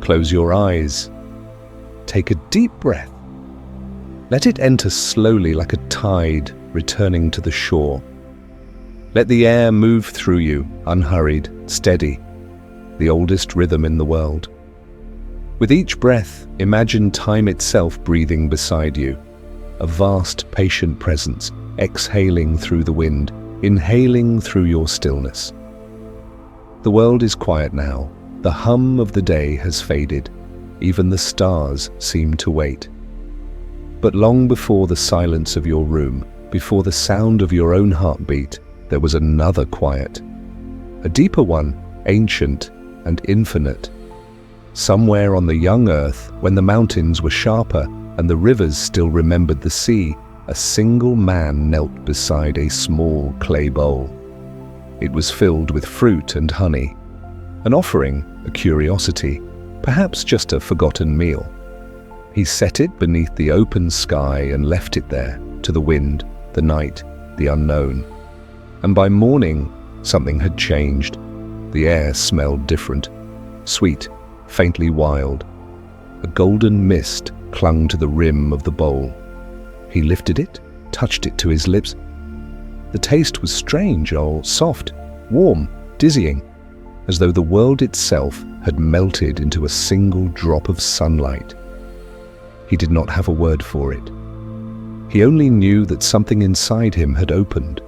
Close your eyes. Take a deep breath. Let it enter slowly like a tide returning to the shore. Let the air move through you, unhurried, steady, the oldest rhythm in the world. With each breath, imagine time itself breathing beside you, a vast, patient presence, exhaling through the wind, inhaling through your stillness. The world is quiet now. The hum of the day has faded. Even the stars seem to wait. But long before the silence of your room, before the sound of your own heartbeat, there was another quiet. A deeper one, ancient and infinite. Somewhere on the young earth, when the mountains were sharper and the rivers still remembered the sea, a single man knelt beside a small clay bowl. It was filled with fruit and honey, an offering, a curiosity, perhaps just a forgotten meal. He set it beneath the open sky and left it there, to the wind, the night, the unknown. And by morning, something had changed. The air smelled different, sweet, faintly wild. A golden mist clung to the rim of the bowl. He lifted it, touched it to his lips. The taste was strange, soft, warm, dizzying, as though the world itself had melted into a single drop of sunlight. He did not have a word for it. He only knew that something inside him had opened.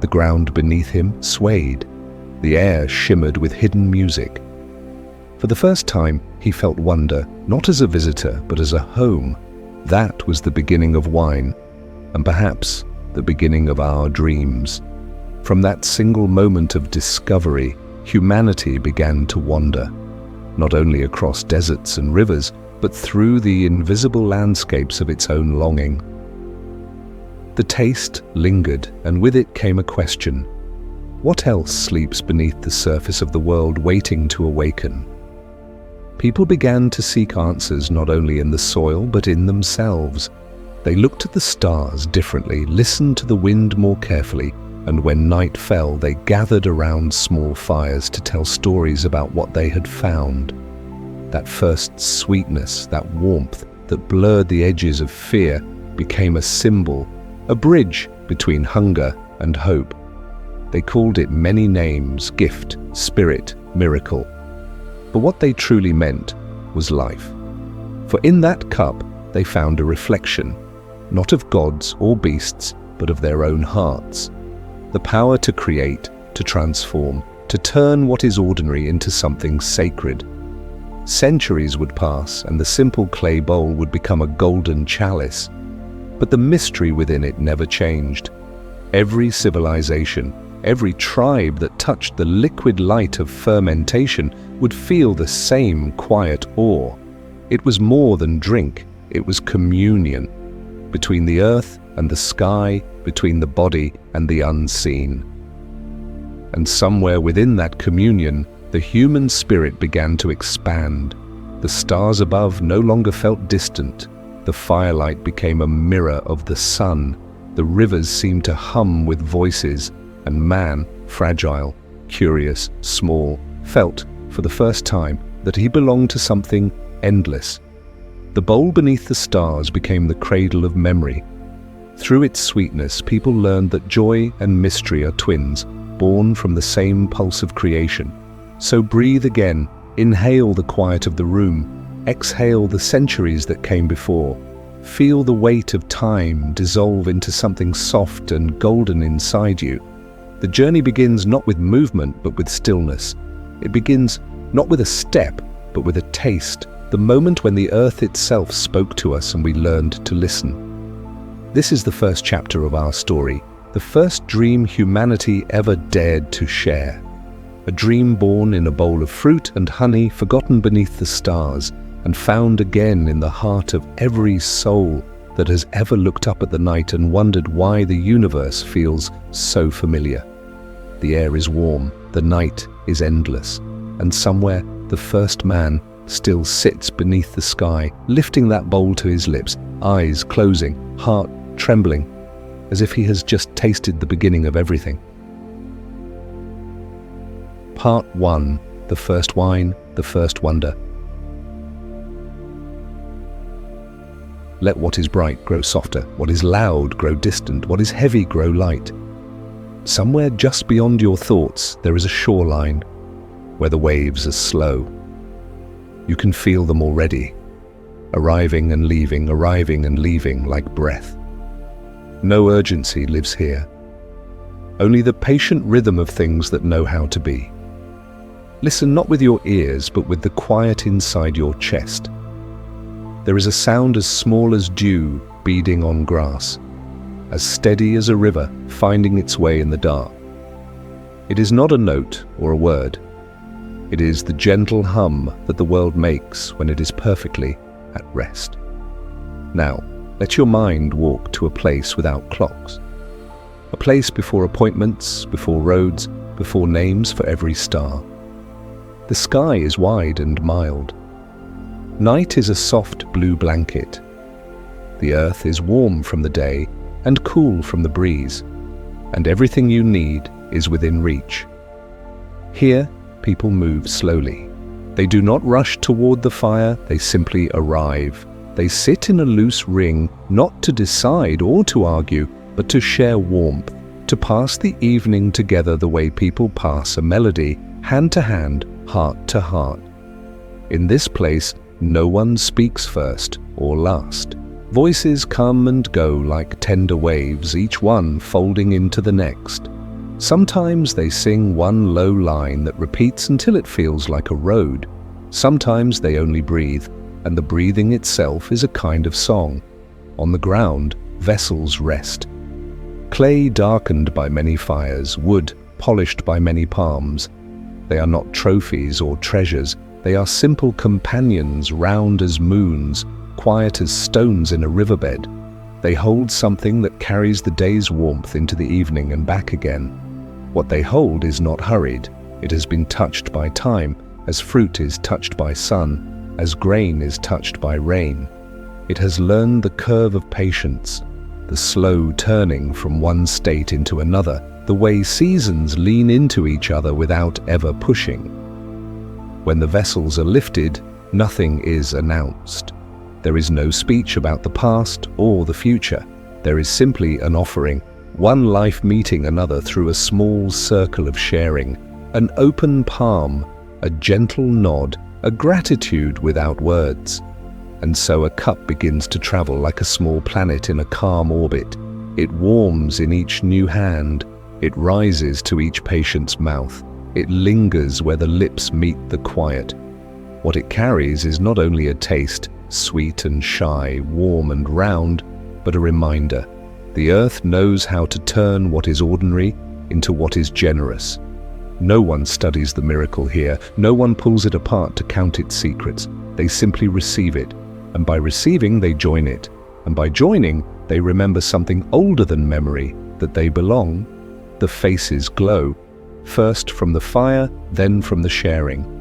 The ground beneath him swayed. The air shimmered with hidden music. For the first time, he felt wonder, not as a visitor, but as a home. That was the beginning of wine, and perhaps the beginning of our dreams. From that single moment of discovery, humanity began to wander, not only across deserts and rivers, but through the invisible landscapes of its own longing. The taste lingered, and with it came a question. What else sleeps beneath the surface of the world waiting to awaken? People began to seek answers not only in the soil, but in themselves. They looked at the stars differently, listened to the wind more carefully, and when night fell, they gathered around small fires to tell stories about what they had found. That first sweetness, that warmth that blurred the edges of fear, became a symbol, a bridge between hunger and hope. They called it many names: gift, spirit, miracle. But what they truly meant was life. For in that cup they found a reflection, not of gods or beasts, but of their own hearts. The power to create, to transform, to turn what is ordinary into something sacred. Centuries would pass and the simple clay bowl would become a golden chalice. But the mystery within it never changed. Every civilization, every tribe that touched the liquid light of fermentation would feel the same quiet awe. It was more than drink, it was communion. Between the earth and the sky, between the body and the unseen. And somewhere within that communion, the human spirit began to expand. The stars above no longer felt distant. The firelight became a mirror of the sun. The rivers seemed to hum with voices, and man, fragile, curious, small, felt, for the first time, that he belonged to something endless. The bowl beneath the stars became the cradle of memory. Through its sweetness, people learned that joy and mystery are twins, born from the same pulse of creation. So breathe again, inhale the quiet of the room, exhale the centuries that came before. Feel the weight of time dissolve into something soft and golden inside you. The journey begins not with movement, but with stillness. It begins not with a step, but with a taste, the moment when the earth itself spoke to us and we learned to listen. This is the first chapter of our story, the first dream humanity ever dared to share. A dream born in a bowl of fruit and honey, forgotten beneath the stars, and found again in the heart of every soul that has ever looked up at the night and wondered why the universe feels so familiar. The air is warm, the night is endless, and somewhere the first man still sits beneath the sky, lifting that bowl to his lips, eyes closing, heart trembling, as if he has just tasted the beginning of everything. Part 1. The first wine, the first wonder. Let what is bright grow softer, what is loud grow distant, what is heavy grow light. Somewhere just beyond your thoughts, there is a shoreline where the waves are slow. You can feel them already, arriving and leaving like breath. No urgency lives here, only the patient rhythm of things that know how to be. Listen not with your ears, but with the quiet inside your chest. There is a sound as small as dew beading on grass, as steady as a river finding its way in the dark. It is not a note or a word. It is the gentle hum that the world makes when it is perfectly at rest. Now, let your mind walk to a place without clocks. A place before appointments, before roads, before names for every star. The sky is wide and mild. Night is a soft blue blanket. The earth is warm from the day and cool from the breeze, and everything you need is within reach. Here, people move slowly. They do not rush toward the fire, they simply arrive. They sit in a loose ring, not to decide or to argue, but to share warmth, to pass the evening together the way people pass a melody, hand to hand, heart to heart. In this place, no one speaks first or last. Voices come and go like tender waves, each one folding into the next. Sometimes they sing one low line that repeats until it feels like a road. Sometimes they only breathe, and the breathing itself is a kind of song. On the ground, vessels rest. Clay darkened by many fires, wood polished by many palms. They are not trophies or treasures. They are simple companions, round as moons, quiet as stones in a riverbed. They hold something that carries the day's warmth into the evening and back again. What they hold is not hurried. It has been touched by time, as fruit is touched by sun, as grain is touched by rain. It has learned the curve of patience, the slow turning from one state into another, the way seasons lean into each other without ever pushing. When the vessels are lifted, nothing is announced. There is no speech about the past or the future. There is simply an offering, one life meeting another through a small circle of sharing, an open palm, a gentle nod, a gratitude without words. And so a cup begins to travel like a small planet in a calm orbit. It warms in each new hand. It rises to each patient's mouth. It lingers where the lips meet the quiet. What it carries is not only a taste, sweet and shy, warm and round, but a reminder. The earth knows how to turn what is ordinary into what is generous. No one studies the miracle here. No one pulls it apart to count its secrets. They simply receive it. And by receiving, they join it. And by joining, they remember something older than memory, that they belong. The faces glow, first from the fire, then from the sharing.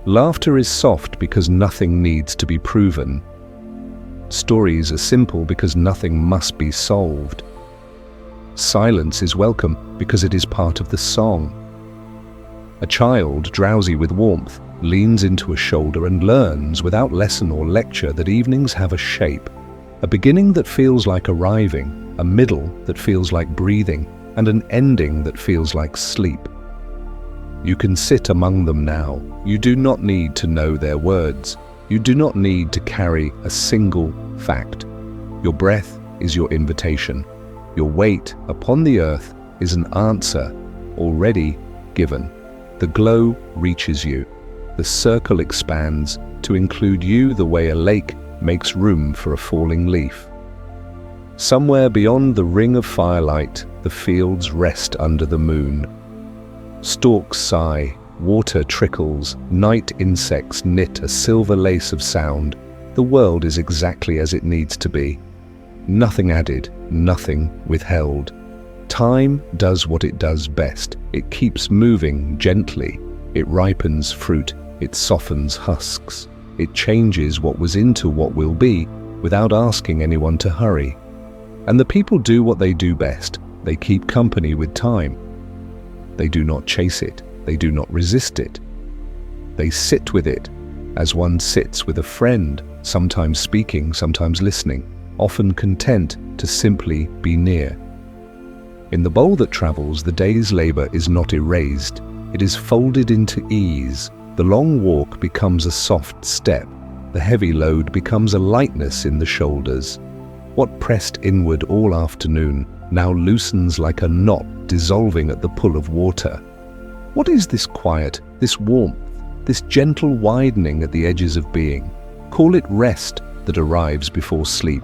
Laughter is soft because nothing needs to be proven. Stories are simple because nothing must be solved. Silence is welcome because it is part of the song. A child, drowsy with warmth, leans into a shoulder and learns without lesson or lecture that evenings have a shape, a beginning that feels like arriving, a middle that feels like breathing, and an ending that feels like sleep. You can sit among them now. You do not need to know their words. You do not need to carry a single fact. Your breath is your invitation. Your weight upon the earth is an answer already given. The glow reaches you. The circle expands to include you the way a lake makes room for a falling leaf. Somewhere beyond the ring of firelight, the fields rest under the moon. Storks sigh, water trickles, night insects knit a silver lace of sound. The world is exactly as it needs to be. Nothing added, nothing withheld. Time does what it does best. It keeps moving gently. It ripens fruit. It softens husks. It changes what was into what will be without asking anyone to hurry. And the people do what they do best. They keep company with time. They do not chase it. They do not resist it. They sit with it. as one sits with a friend, sometimes speaking, sometimes listening, often content to simply be near. In the bowl that travels, the day's labor is not erased. It is folded into ease. The long walk becomes a soft step. The heavy load becomes a lightness in the shoulders. What pressed inward all afternoon now loosens like a knot dissolving at the pull of water. What is this quiet, this warmth, this gentle widening at the edges of being? Call it rest that arrives before sleep.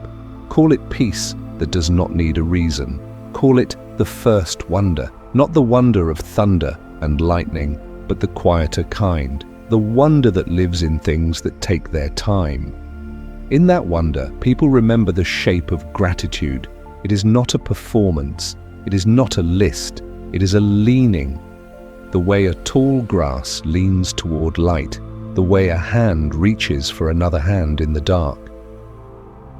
Call it peace that does not need a reason. Call it the first wonder, not the wonder of thunder and lightning, but the quieter kind, the wonder that lives in things that take their time. In that wonder, people remember the shape of gratitude. It is not a performance. It is not a list. It is a leaning. The way a tall grass leans toward light, the way a hand reaches for another hand in the dark.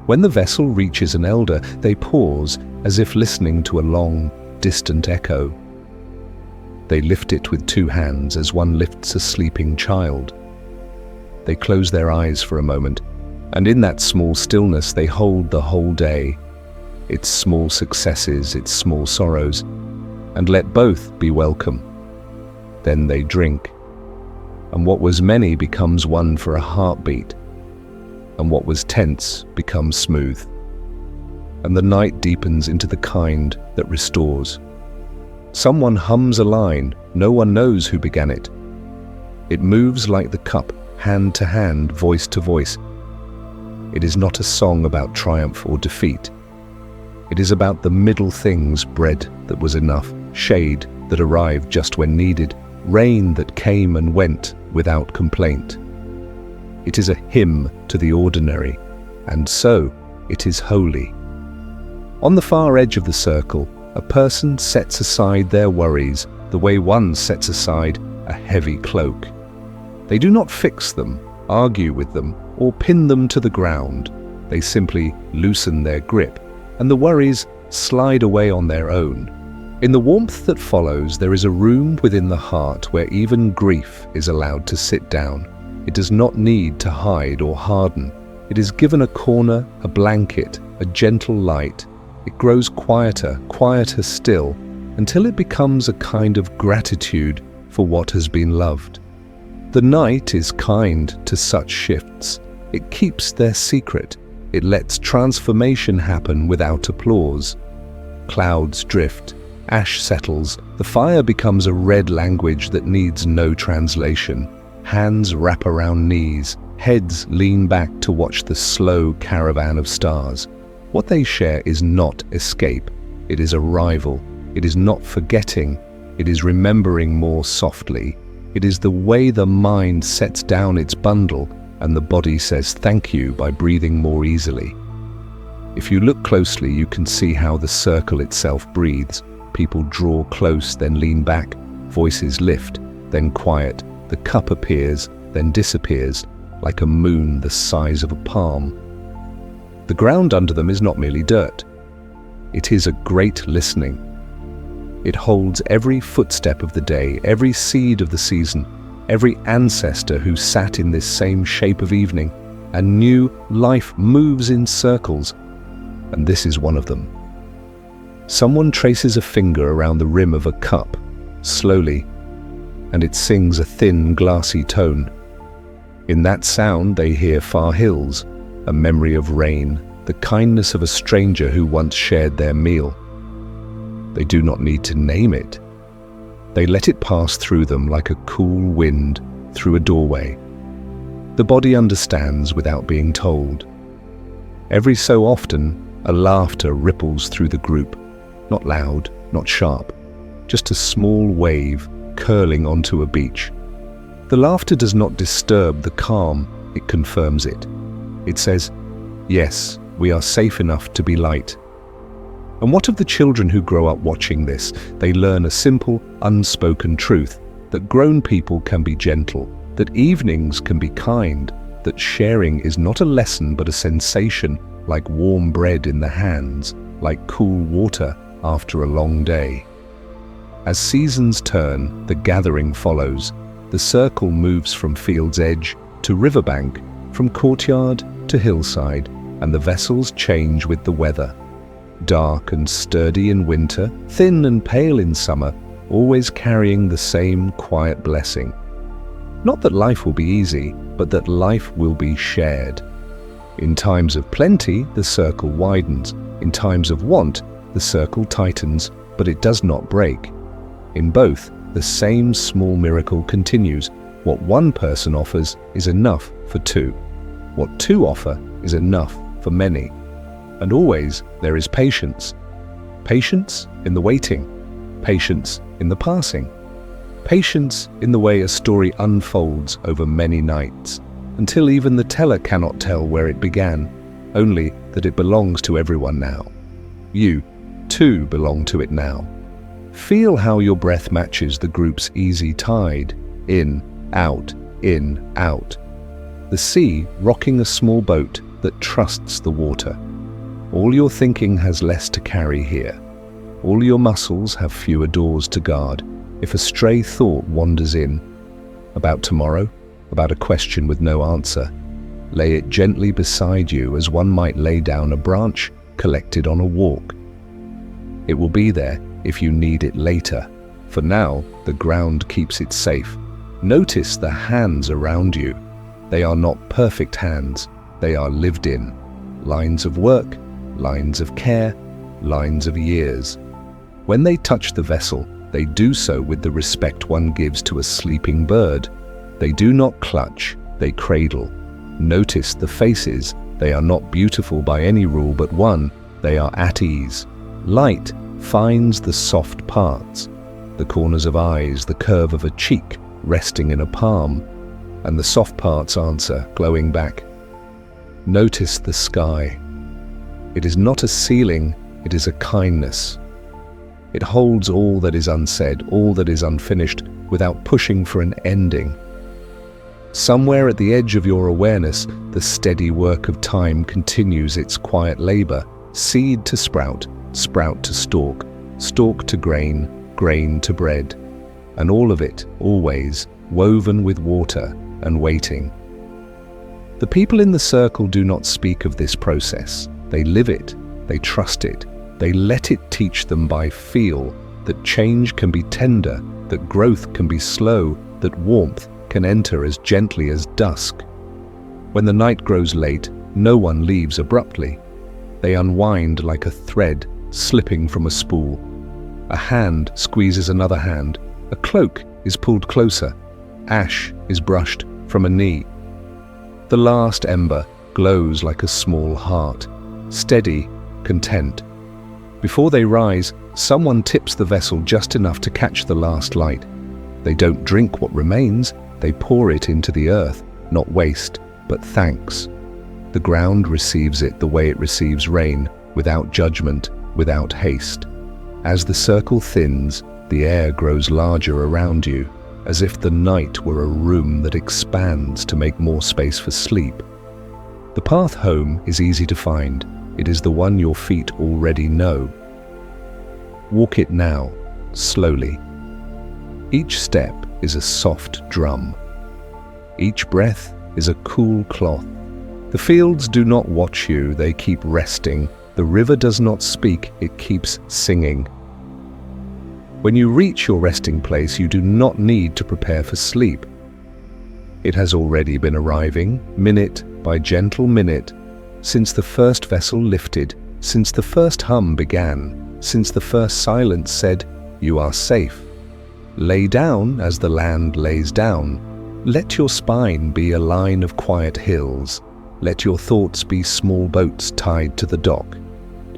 When the vessel reaches an elder, they pause as if listening to a long, distant echo. They lift it with two hands as one lifts a sleeping child. They close their eyes for a moment, and in that small stillness they hold the whole day, its small successes, its small sorrows, and let both be welcome. Then they drink, and what was many becomes one for a heartbeat, and what was tense becomes smooth, and the night deepens into the kind that restores. Someone hums a line, no one knows who began it. It moves like the cup, hand to hand, voice to voice. It is not a song about triumph or defeat. It is about the middle things, bread that was enough, shade that arrived just when needed, rain that came and went without complaint. It is a hymn to the ordinary, and so it is holy. On the far edge of the circle, a person sets aside their worries the way one sets aside a heavy cloak. They do not fix them, argue with them, or pin them to the ground. They simply loosen their grip, and the worries slide away on their own. In the warmth that follows, there is a room within the heart where even grief is allowed to sit down. It does not need to hide or harden. It is given a corner, a blanket, a gentle light. It grows quieter, quieter still, until it becomes a kind of gratitude for what has been loved. The night is kind to such shifts. It keeps their secret. It lets transformation happen without applause. Clouds drift, ash settles, the fire becomes a red language that needs no translation. Hands wrap around knees, heads lean back to watch the slow caravan of stars. What they share is not escape, it is arrival. It is not forgetting, it is remembering more softly. It is the way the mind sets down its bundle and the body says thank you by breathing more easily. If you look closely, you can see how the circle itself breathes. People draw close, then lean back, voices lift, then quiet. The cup appears, then disappears, like a moon the size of a palm. The ground under them is not merely dirt. It is a great listening. It holds every footstep of the day, every seed of the season, every ancestor who sat in this same shape of evening and knew life moves in circles, and this is one of them. Someone traces a finger around the rim of a cup, slowly, and it sings a thin, glassy tone. In that sound they hear far hills, a memory of rain, the kindness of a stranger who once shared their meal. They do not need to name it. They let it pass through them like a cool wind through a doorway. The body understands without being told. Every so often, a laughter ripples through the group, not loud, not sharp, just a small wave curling onto a beach. The laughter does not disturb the calm, it confirms it. It says, yes, we are safe enough to be light. And what of the children who grow up watching this? They learn a simple, unspoken truth, that grown people can be gentle, that evenings can be kind, that sharing is not a lesson but a sensation, like warm bread in the hands, like cool water after a long day. As seasons turn, the gathering follows. The circle moves from field's edge to riverbank, from courtyard to hillside, and the vessels change with the weather. Dark and sturdy in winter, thin and pale in summer, always carrying the same quiet blessing. Not that life will be easy, but that life will be shared. In times of plenty, the circle widens. In times of want, the circle tightens, but it does not break. In both, the same small miracle continues. What one person offers is enough for two. What two offer is enough for many. And always there is patience. Patience in the waiting. Patience in the passing. Patience in the way a story unfolds over many nights, until even the teller cannot tell where it began, only that it belongs to everyone now. You, too, belong to it now. Feel how your breath matches the group's easy tide, in, out, in, out. The sea rocking a small boat that trusts the water. All your thinking has less to carry here. All your muscles have fewer doors to guard. If a stray thought wanders in, about tomorrow, about a question with no answer, lay it gently beside you as one might lay down a branch collected on a walk. It will be there if you need it later. For now, the ground keeps it safe. Notice the hands around you. They are not perfect hands. They are lived in. Lines of work, lines of care, lines of years. When they touch the vessel, they do so with the respect one gives to a sleeping bird. They do not clutch, they cradle. Notice the faces. They are not beautiful by any rule but one. They are at ease. Light finds the soft parts, the corners of eyes, the curve of a cheek resting in a palm, and the soft parts answer, glowing back. Notice the sky. It is not a ceiling, it is a kindness. It holds all that is unsaid, all that is unfinished, without pushing for an ending. Somewhere at the edge of your awareness, the steady work of time continues its quiet labor, seed to sprout, sprout to stalk, stalk to grain, grain to bread, and all of it, always, woven with water and waiting. The people in the circle do not speak of this process. They live it, they trust it, they let it teach them by feel that change can be tender, that growth can be slow, that warmth can enter as gently as dusk. When the night grows late, no one leaves abruptly. They unwind like a thread slipping from a spool. A hand squeezes another hand. A cloak is pulled closer. Ash is brushed from a knee. The last ember glows like a small heart, steady, content. Before they rise, someone tips the vessel just enough to catch the last light. They don't drink what remains, they pour it into the earth, not waste, but thanks. The ground receives it the way it receives rain, without judgment, without haste. As the circle thins, the air grows larger around you, as if the night were a room that expands to make more space for sleep. The path home is easy to find. It is the one your feet already know. Walk it now, slowly. Each step is a soft drum. Each breath is a cool cloth. The fields do not watch you, they keep resting. The river does not speak, it keeps singing. When you reach your resting place, you do not need to prepare for sleep. It has already been arriving, minute by gentle minute, since the first vessel lifted, since the first hum began, since the first silence said, "You are safe." Lay down as the land lays down. Let your spine be a line of quiet hills. Let your thoughts be small boats tied to the dock.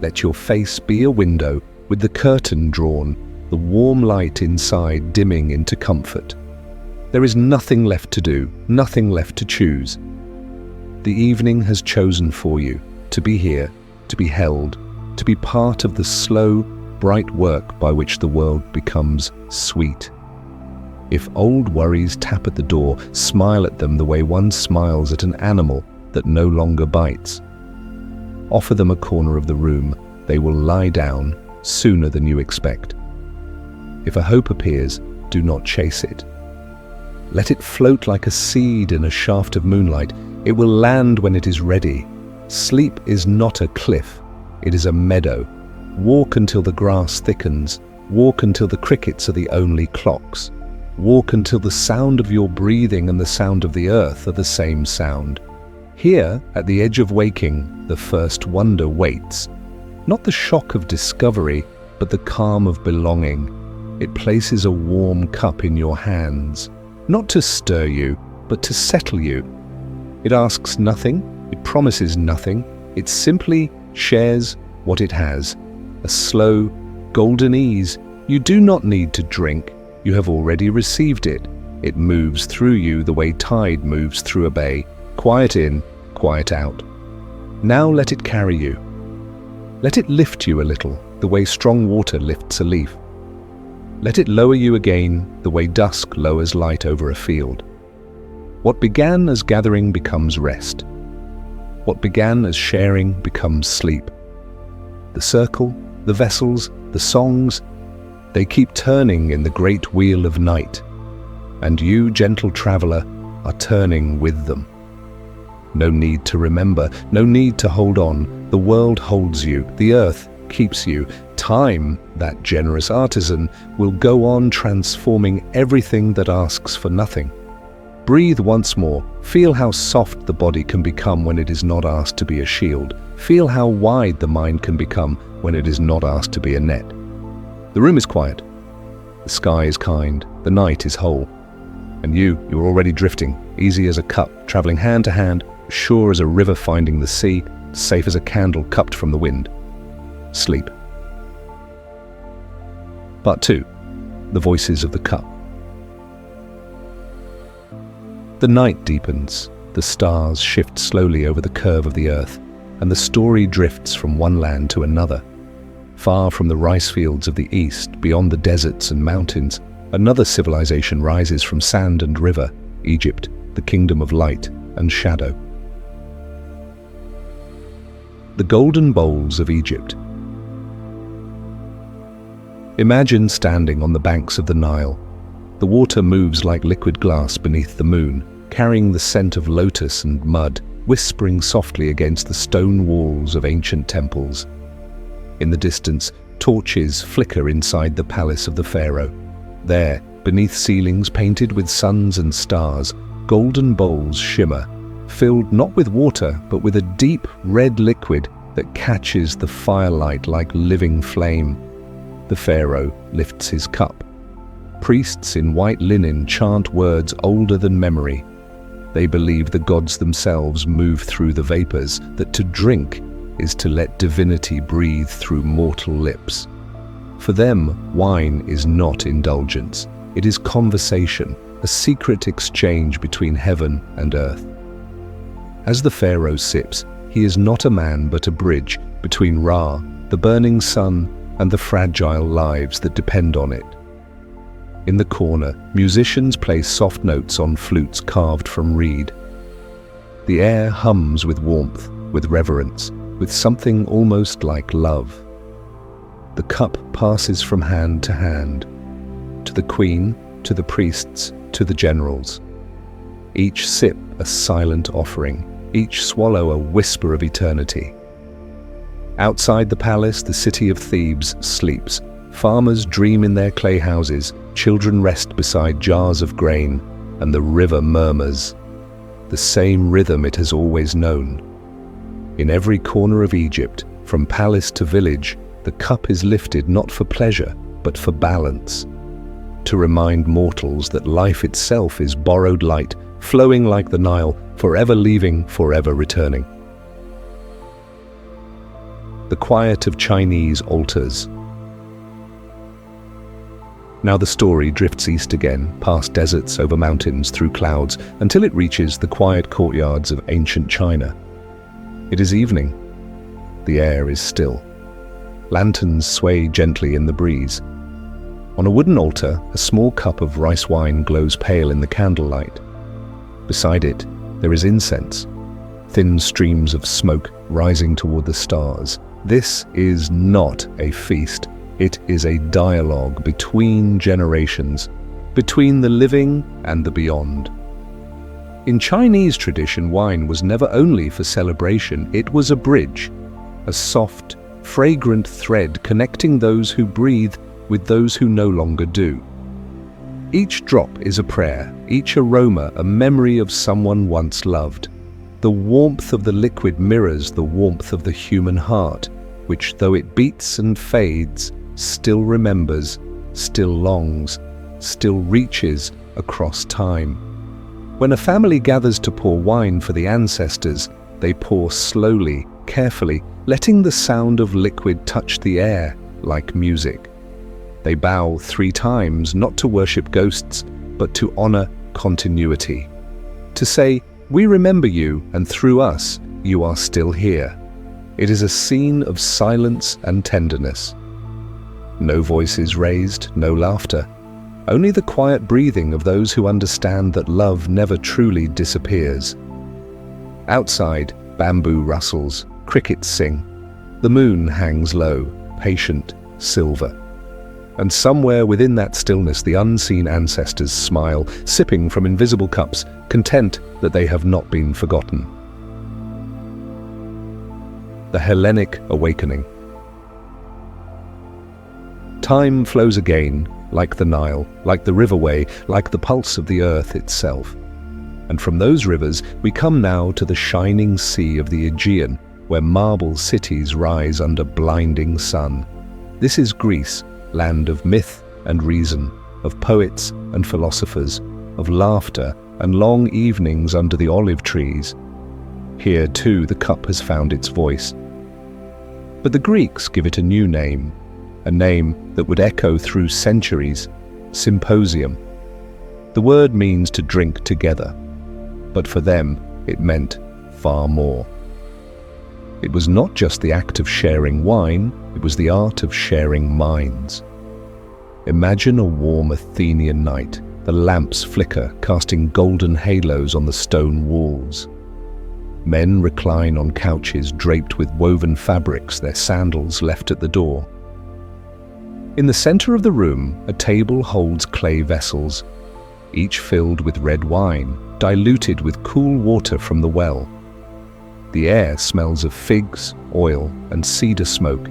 Let your face be a window with the curtain drawn, the warm light inside dimming into comfort. There is nothing left to do, nothing left to choose. The evening has chosen for you to be here, to be held, to be part of the slow, bright work by which the world becomes sweet. If old worries tap at the door, smile at them the way one smiles at an animal that no longer bites. Offer them a corner of the room. They will lie down sooner than you expect. If a hope appears, do not chase it. Let it float like a seed in a shaft of moonlight. It will land when it is ready. Sleep is not a cliff. It is a meadow. Walk until the grass thickens. Walk until the crickets are the only clocks. Walk until the sound of your breathing and the sound of the earth are the same sound. Here, at the edge of waking, the first wonder waits. Not the shock of discovery, but the calm of belonging. It places a warm cup in your hands, not to stir you, but to settle you. It asks nothing, it promises nothing, it simply shares what it has. A slow, golden ease. You do not need to drink, you have already received it. It moves through you the way tide moves through a bay, quiet in, quiet out. Now let it carry you. Let it lift you a little, the way strong water lifts a leaf. Let it lower you again, the way dusk lowers light over a field. What began as gathering becomes rest. What began as sharing becomes sleep. The circle, the vessels, the songs, they keep turning in the great wheel of night, and you, gentle traveler, are turning with them. No need to remember, no need to hold on. The world holds you, the earth keeps you. Time, that generous artisan, will go on transforming everything that asks for nothing. Breathe once more. Feel how soft the body can become when it is not asked to be a shield. Feel how wide the mind can become when it is not asked to be a net. The room is quiet. The sky is kind. The night is whole. And you're already drifting, easy as a cup, traveling hand to hand, sure as a river finding the sea, safe as a candle cupped from the wind. Sleep. Part 2. The voices of the cup. The night deepens, the stars shift slowly over the curve of the earth, and the story drifts from one land to another. Far from the rice fields of the east, beyond the deserts and mountains, another civilization rises from sand and river, Egypt, the kingdom of light and shadow. The golden bowls of Egypt. Imagine standing on the banks of the Nile. The water moves like liquid glass beneath the moon, carrying the scent of lotus and mud, whispering softly against the stone walls of ancient temples. In the distance, torches flicker inside the palace of the pharaoh. There, beneath ceilings painted with suns and stars, golden bowls shimmer, filled not with water, but with a deep red liquid that catches the firelight like living flame. The pharaoh lifts his cup. Priests in white linen chant words older than memory. They believe the gods themselves move through the vapors, that to drink is to let divinity breathe through mortal lips. For them, wine is not indulgence. It is conversation, a secret exchange between heaven and earth. As the pharaoh sips, he is not a man but a bridge between Ra, the burning sun, and the fragile lives that depend on it. In the corner, musicians play soft notes on flutes carved from reed. The air hums with warmth, with reverence, with something almost like love. The cup passes from hand to hand, to the queen, to the priests, to the generals. Each sip a silent offering, each swallow a whisper of eternity. Outside the palace, the city of Thebes sleeps. Farmers dream in their clay houses, children rest beside jars of grain, and the river murmurs, the same rhythm it has always known. In every corner of Egypt, from palace to village, the cup is lifted not for pleasure, but for balance, to remind mortals that life itself is borrowed light, flowing like the Nile, forever leaving, forever returning. The quiet of Chinese altars. Now the story drifts east again, past deserts, over mountains, through clouds, until it reaches the quiet courtyards of ancient China. It is evening. The air is still. Lanterns sway gently in the breeze. On a wooden altar, a small cup of rice wine glows pale in the candlelight. Beside it, there is incense, thin streams of smoke rising toward the stars. This is not a feast. It is a dialogue between generations. between the living and the beyond. In Chinese tradition, wine was never only for celebration, it was a bridge, a soft, fragrant thread connecting those who breathe with those who no longer do. Each drop is a prayer, each aroma a memory of someone once loved. The warmth of the liquid mirrors the warmth of the human heart, which, though it beats and fades, still remembers, still longs, still reaches across time. When a family gathers to pour wine for the ancestors, they pour slowly, carefully, letting the sound of liquid touch the air like music. They bow 3 times, not to worship ghosts, but to honor continuity. To say, "We remember you, and through us, you are still here." It is a scene of silence and tenderness. No voices raised, no laughter. Only the quiet breathing of those who understand that love never truly disappears. Outside, bamboo rustles, crickets sing. The moon hangs low, patient, silver. And somewhere within that stillness, the unseen ancestors smile, sipping from invisible cups, content that they have not been forgotten. The Hellenic Awakening. Time flows again, like the Nile, like the riverway, like the pulse of the earth itself. And from those rivers, we come now to the shining sea of the Aegean, where marble cities rise under blinding sun. This is Greece, land of myth and reason, of poets and philosophers, of laughter and long evenings under the olive trees. Here, too, the cup has found its voice. But the Greeks give it a new name, a name that would echo through centuries: symposium. The word means to drink together, but for them it meant far more. It was not just the act of sharing wine, it was the art of sharing minds. Imagine a warm Athenian night, the lamps flicker, casting golden halos on the stone walls. Men recline on couches draped with woven fabrics, their sandals left at the door. In the center of the room, a table holds clay vessels, each filled with red wine, diluted with cool water from the well. The air smells of figs, oil, and cedar smoke.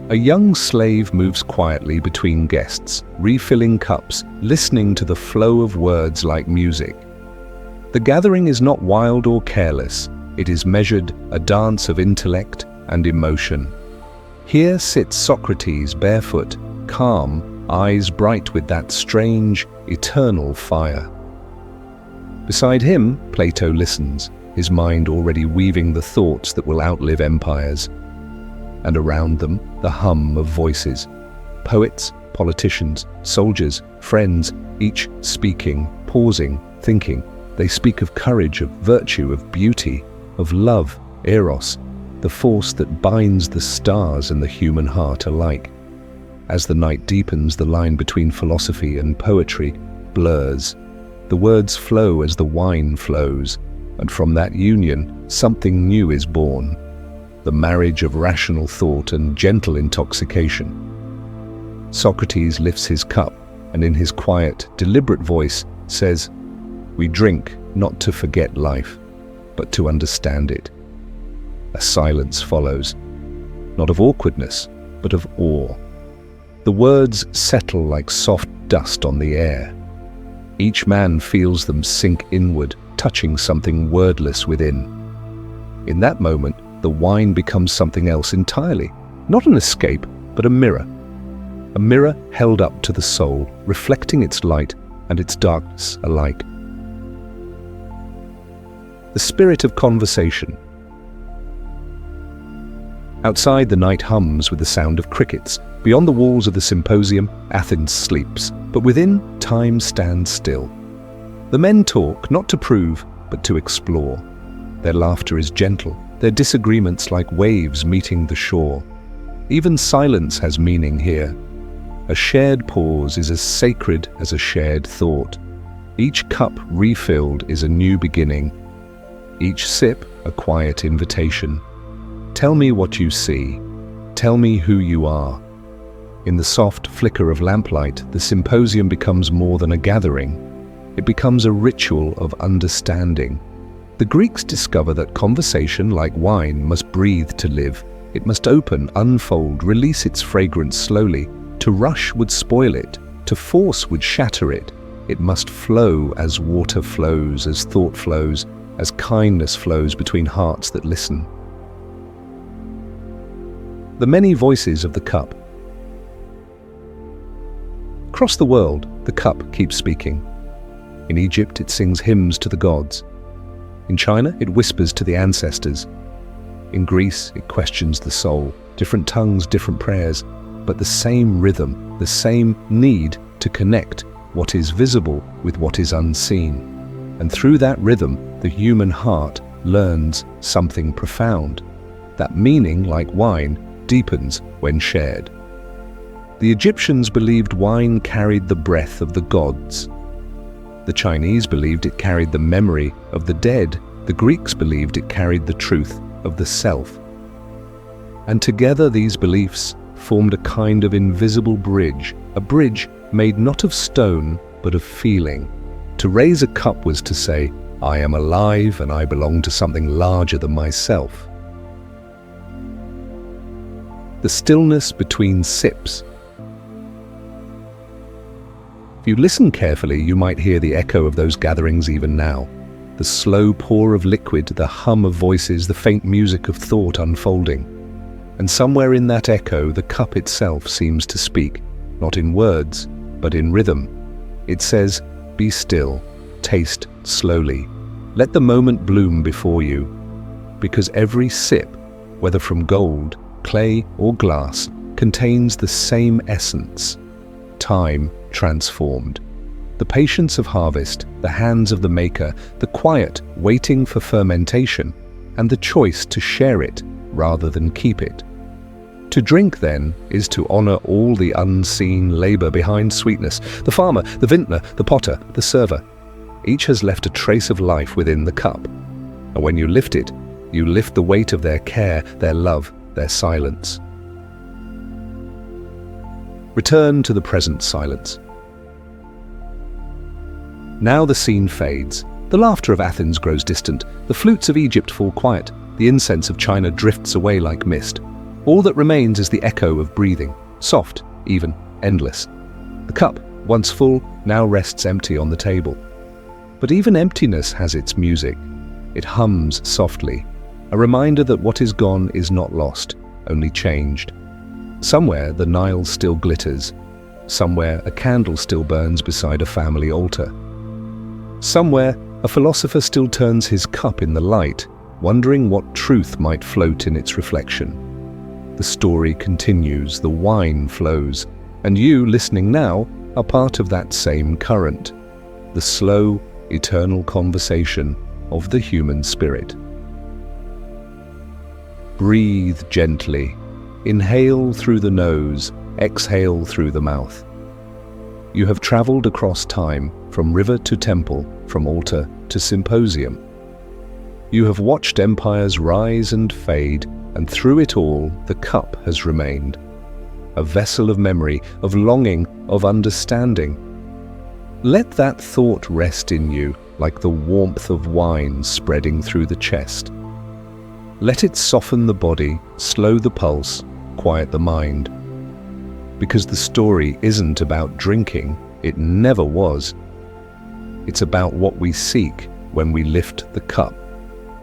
A young slave moves quietly between guests, refilling cups, listening to the flow of words like music. The gathering is not wild or careless. It is measured, a dance of intellect and emotion. Here sits Socrates barefoot, calm, eyes bright with that strange, eternal fire. Beside him, Plato listens, his mind already weaving the thoughts that will outlive empires. And around them, the hum of voices. Poets, politicians, soldiers, friends, each speaking, pausing, thinking. They speak of courage, of virtue, of beauty, of love, eros, the force that binds the stars and the human heart alike. As the night deepens, the line between philosophy and poetry blurs. The words flow as the wine flows, and from that union, something new is born. The marriage of rational thought and gentle intoxication. Socrates lifts his cup, and in his quiet, deliberate voice says, "We drink not to forget life, but to understand it." A silence follows, not of awkwardness, but of awe. The words settle like soft dust on the air. Each man feels them sink inward, touching something wordless within. In that moment, the wine becomes something else entirely, not an escape, but a mirror. A mirror held up to the soul, reflecting its light and its darkness alike. The spirit of conversation. Outside, the night hums with the sound of crickets. Beyond the walls of the symposium, Athens sleeps, but within, time stands still. The men talk, not to prove, but to explore. Their laughter is gentle, their disagreements like waves meeting the shore. Even silence has meaning here. A shared pause is as sacred as a shared thought. Each cup refilled is a new beginning. Each sip a quiet invitation. Tell me what you see. Tell me who you are. In the soft flicker of lamplight, the symposium becomes more than a gathering. It becomes a ritual of understanding. The Greeks discover that conversation, like wine, must breathe to live. It must open, unfold, release its fragrance slowly. To rush would spoil it. To force would shatter it. It must flow as water flows, as thought flows, as kindness flows between hearts that listen. The many voices of the cup. Across the world, the cup keeps speaking. In Egypt, it sings hymns to the gods. In China, it whispers to the ancestors. In Greece, it questions the soul. Different tongues, different prayers, but the same rhythm, the same need to connect what is visible with what is unseen. And through that rhythm, the human heart learns something profound. That meaning, like wine, deepens when shared. The Egyptians believed wine carried the breath of the gods. The Chinese believed it carried the memory of the dead. The Greeks believed it carried the truth of the self. And together these beliefs formed a kind of invisible bridge, a bridge made not of stone, but of feeling. To raise a cup was to say, I am alive and I belong to something larger than myself. The stillness between sips. If you listen carefully, you might hear the echo of those gatherings even now. The slow pour of liquid, the hum of voices, the faint music of thought unfolding. And somewhere in that echo, the cup itself seems to speak, not in words, but in rhythm. It says, be still, taste slowly. Let the moment bloom before you. Because every sip, whether from gold, clay, or glass, contains the same essence. Time transformed. The patience of harvest, the hands of the maker, the quiet waiting for fermentation, and the choice to share it rather than keep it. To drink, then, is to honor all the unseen labor behind sweetness. The farmer, the vintner, the potter, the server. Each has left a trace of life within the cup. And when you lift it, you lift the weight of their care, their love, their silence. Return to the present silence. Now the scene fades. The laughter of Athens grows distant. The flutes of Egypt fall quiet. The incense of China drifts away like mist. All that remains is the echo of breathing, soft, even, endless. The cup, once full, now rests empty on the table. But even emptiness has its music. It hums softly, a reminder that what is gone is not lost, only changed. Somewhere the Nile still glitters. Somewhere a candle still burns beside a family altar. Somewhere a philosopher still turns his cup in the light, wondering what truth might float in its reflection. The story continues, the wine flows, and you, listening now, are part of that same current, the slow, eternal conversation of the human spirit. Breathe gently. Inhale through the nose, exhale through the mouth. You have traveled across time, from river to temple, from altar to symposium. You have watched empires rise and fade, and through it all, the cup has remained. A vessel of memory, of longing, of understanding. Let that thought rest in you like the warmth of wine spreading through the chest. Let it soften the body, slow the pulse, quiet the mind. Because the story isn't about drinking, it never was. It's about what we seek when we lift the cup.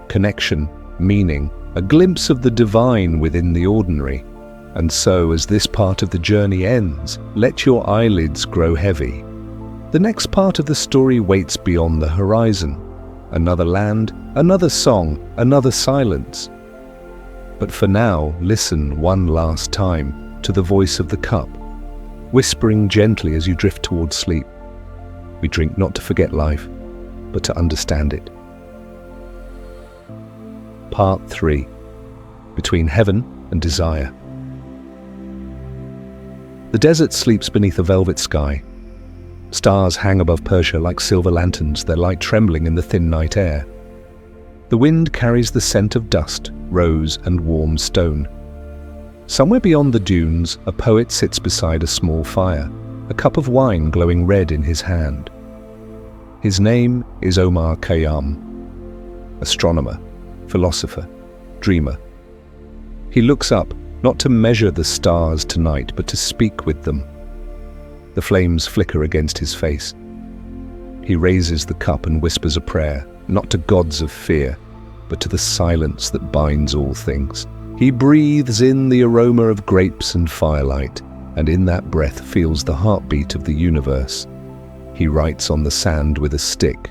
Connection, meaning, a glimpse of the divine within the ordinary. And so, as this part of the journey ends, let your eyelids grow heavy. The next part of the story waits beyond the horizon. Another land, another song, another silence. But for now, listen one last time to the voice of the cup, whispering gently as you drift towards sleep. We drink not to forget life, but to understand it. Part 3. Between Heaven and Desire. The desert sleeps beneath a velvet sky. Stars hang above Persia like silver lanterns, their light trembling in the thin night air. The wind carries the scent of dust, rose, and warm stone. Somewhere beyond the dunes, a poet sits beside a small fire, a cup of wine glowing red in his hand. His name is Omar Khayyam, astronomer, philosopher, dreamer. He looks up, not to measure the stars tonight, but to speak with them. The flames flicker against his face. He raises the cup and whispers a prayer, not to gods of fear, but to the silence that binds all things. He breathes in the aroma of grapes and firelight, and in that breath feels the heartbeat of the universe. He writes on the sand with a stick,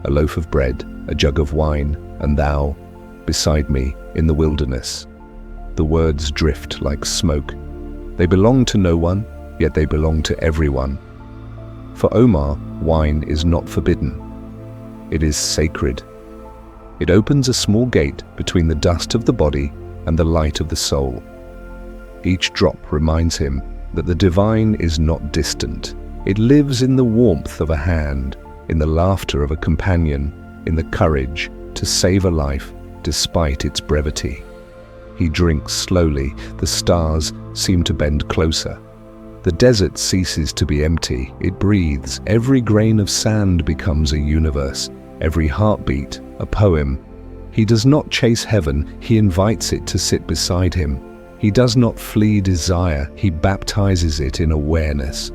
a loaf of bread, a jug of wine, and thou, beside me in the wilderness. The words drift like smoke. They belong to no one, yet they belong to everyone. For Omar, wine is not forbidden. It is sacred. It opens a small gate between the dust of the body and the light of the soul. Each drop reminds him that the divine is not distant. It lives in the warmth of a hand, in the laughter of a companion, in the courage to save a life despite its brevity. He drinks slowly. The stars seem to bend closer. The desert ceases to be empty. It breathes. Every grain of sand becomes a universe. Every heartbeat, a poem. He does not chase heaven. He invites it to sit beside him. He does not flee desire. He baptizes it in awareness.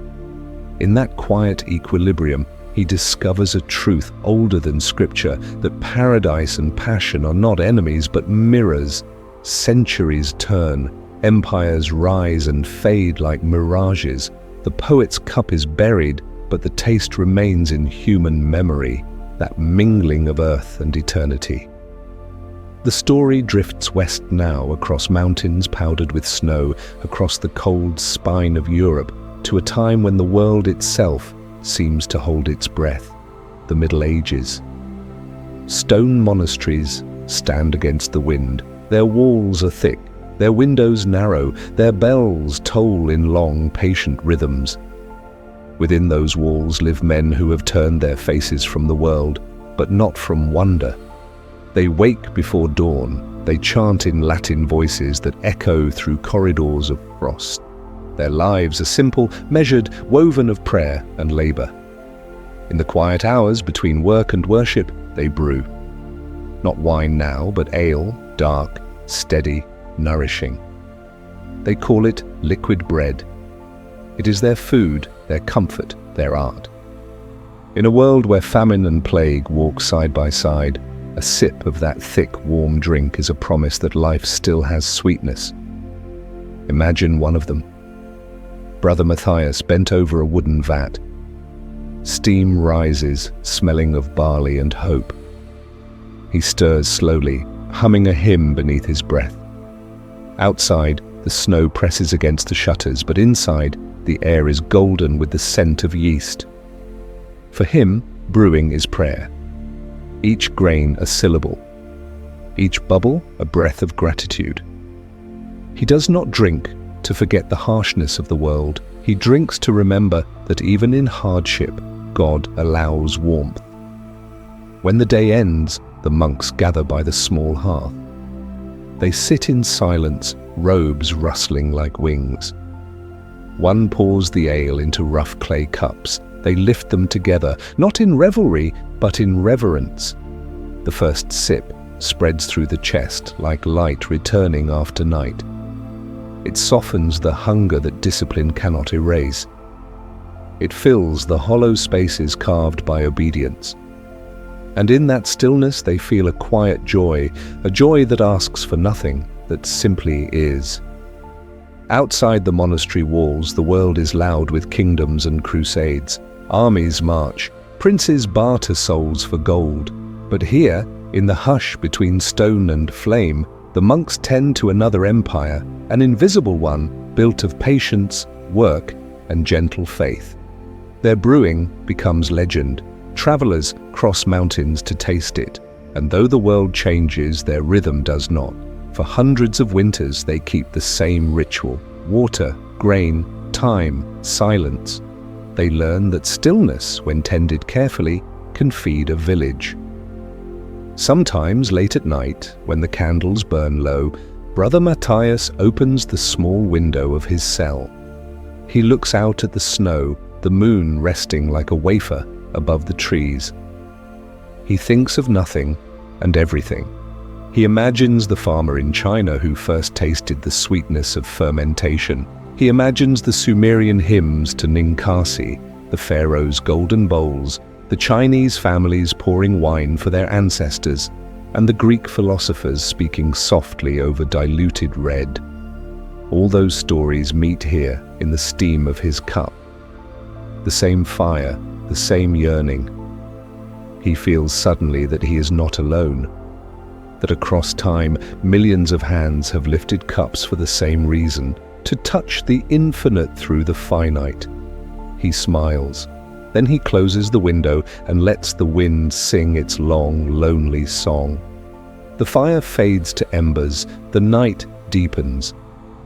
In that quiet equilibrium, he discovers a truth older than scripture, that paradise and passion are not enemies but mirrors. Centuries turn, empires rise and fade like mirages. The poet's cup is buried, but the taste remains in human memory, that mingling of earth and eternity. The story drifts west now, across mountains powdered with snow, across the cold spine of Europe, to a time when the world itself seems to hold its breath, the Middle Ages. Stone monasteries stand against the wind. Their walls are thick, their windows narrow, their bells toll in long, patient rhythms. Within those walls live men who have turned their faces from the world, but not from wonder. They wake before dawn. They chant in Latin voices that echo through corridors of frost. Their lives are simple, measured, woven of prayer and labor. In the quiet hours between work and worship, they brew. Not wine now, but ale, dark, steady, nourishing. They call it liquid bread. It is their food, their comfort, their art. In a world where famine and plague walk side by side, a sip of that thick, warm drink is a promise that life still has sweetness. Imagine one of them. Brother Matthias bent over a wooden vat. Steam rises, smelling of barley and hope. He stirs slowly, humming a hymn beneath his breath. Outside, the snow presses against the shutters, but inside, the air is golden with the scent of yeast. For him, brewing is prayer. Each grain a syllable, each bubble a breath of gratitude. He does not drink to forget the harshness of the world. He drinks to remember that even in hardship, God allows warmth. When the day ends, the monks gather by the small hearth. They sit in silence, robes rustling like wings. One pours the ale into rough clay cups. They lift them together, not in revelry, but in reverence. The first sip spreads through the chest like light returning after night. It softens the hunger that discipline cannot erase. It fills the hollow spaces carved by obedience. And in that stillness they feel a quiet joy, a joy that asks for nothing, that simply is. Outside the monastery walls, the world is loud with kingdoms and crusades. Armies march, princes barter souls for gold. But here, in the hush between stone and flame, the monks tend to another empire, an invisible one built of patience, work, and gentle faith. Their brewing becomes legend. Travelers cross mountains to taste it, and though the world changes, their rhythm does not. For hundreds of winters they keep the same ritual: water, grain, time, silence. They learn that stillness, when tended carefully, can feed a village. Sometimes late at night, when the candles burn low, Brother Matthias opens the small window of his cell. He looks out at the snow, the moon resting like a wafer above the trees. He thinks of nothing and everything. He imagines the farmer in China who first tasted the sweetness of fermentation. He imagines the Sumerian hymns to Ninkasi, the pharaoh's golden bowls, the Chinese families pouring wine for their ancestors, and the Greek philosophers speaking softly over diluted red. All those stories meet here in the steam of his cup. The same fire, the same yearning. He feels suddenly that he is not alone, that across time millions of hands have lifted cups for the same reason, to touch the infinite through the finite. He smiles. Then he closes the window and lets the wind sing its long, lonely song. The fire fades to embers, the night deepens.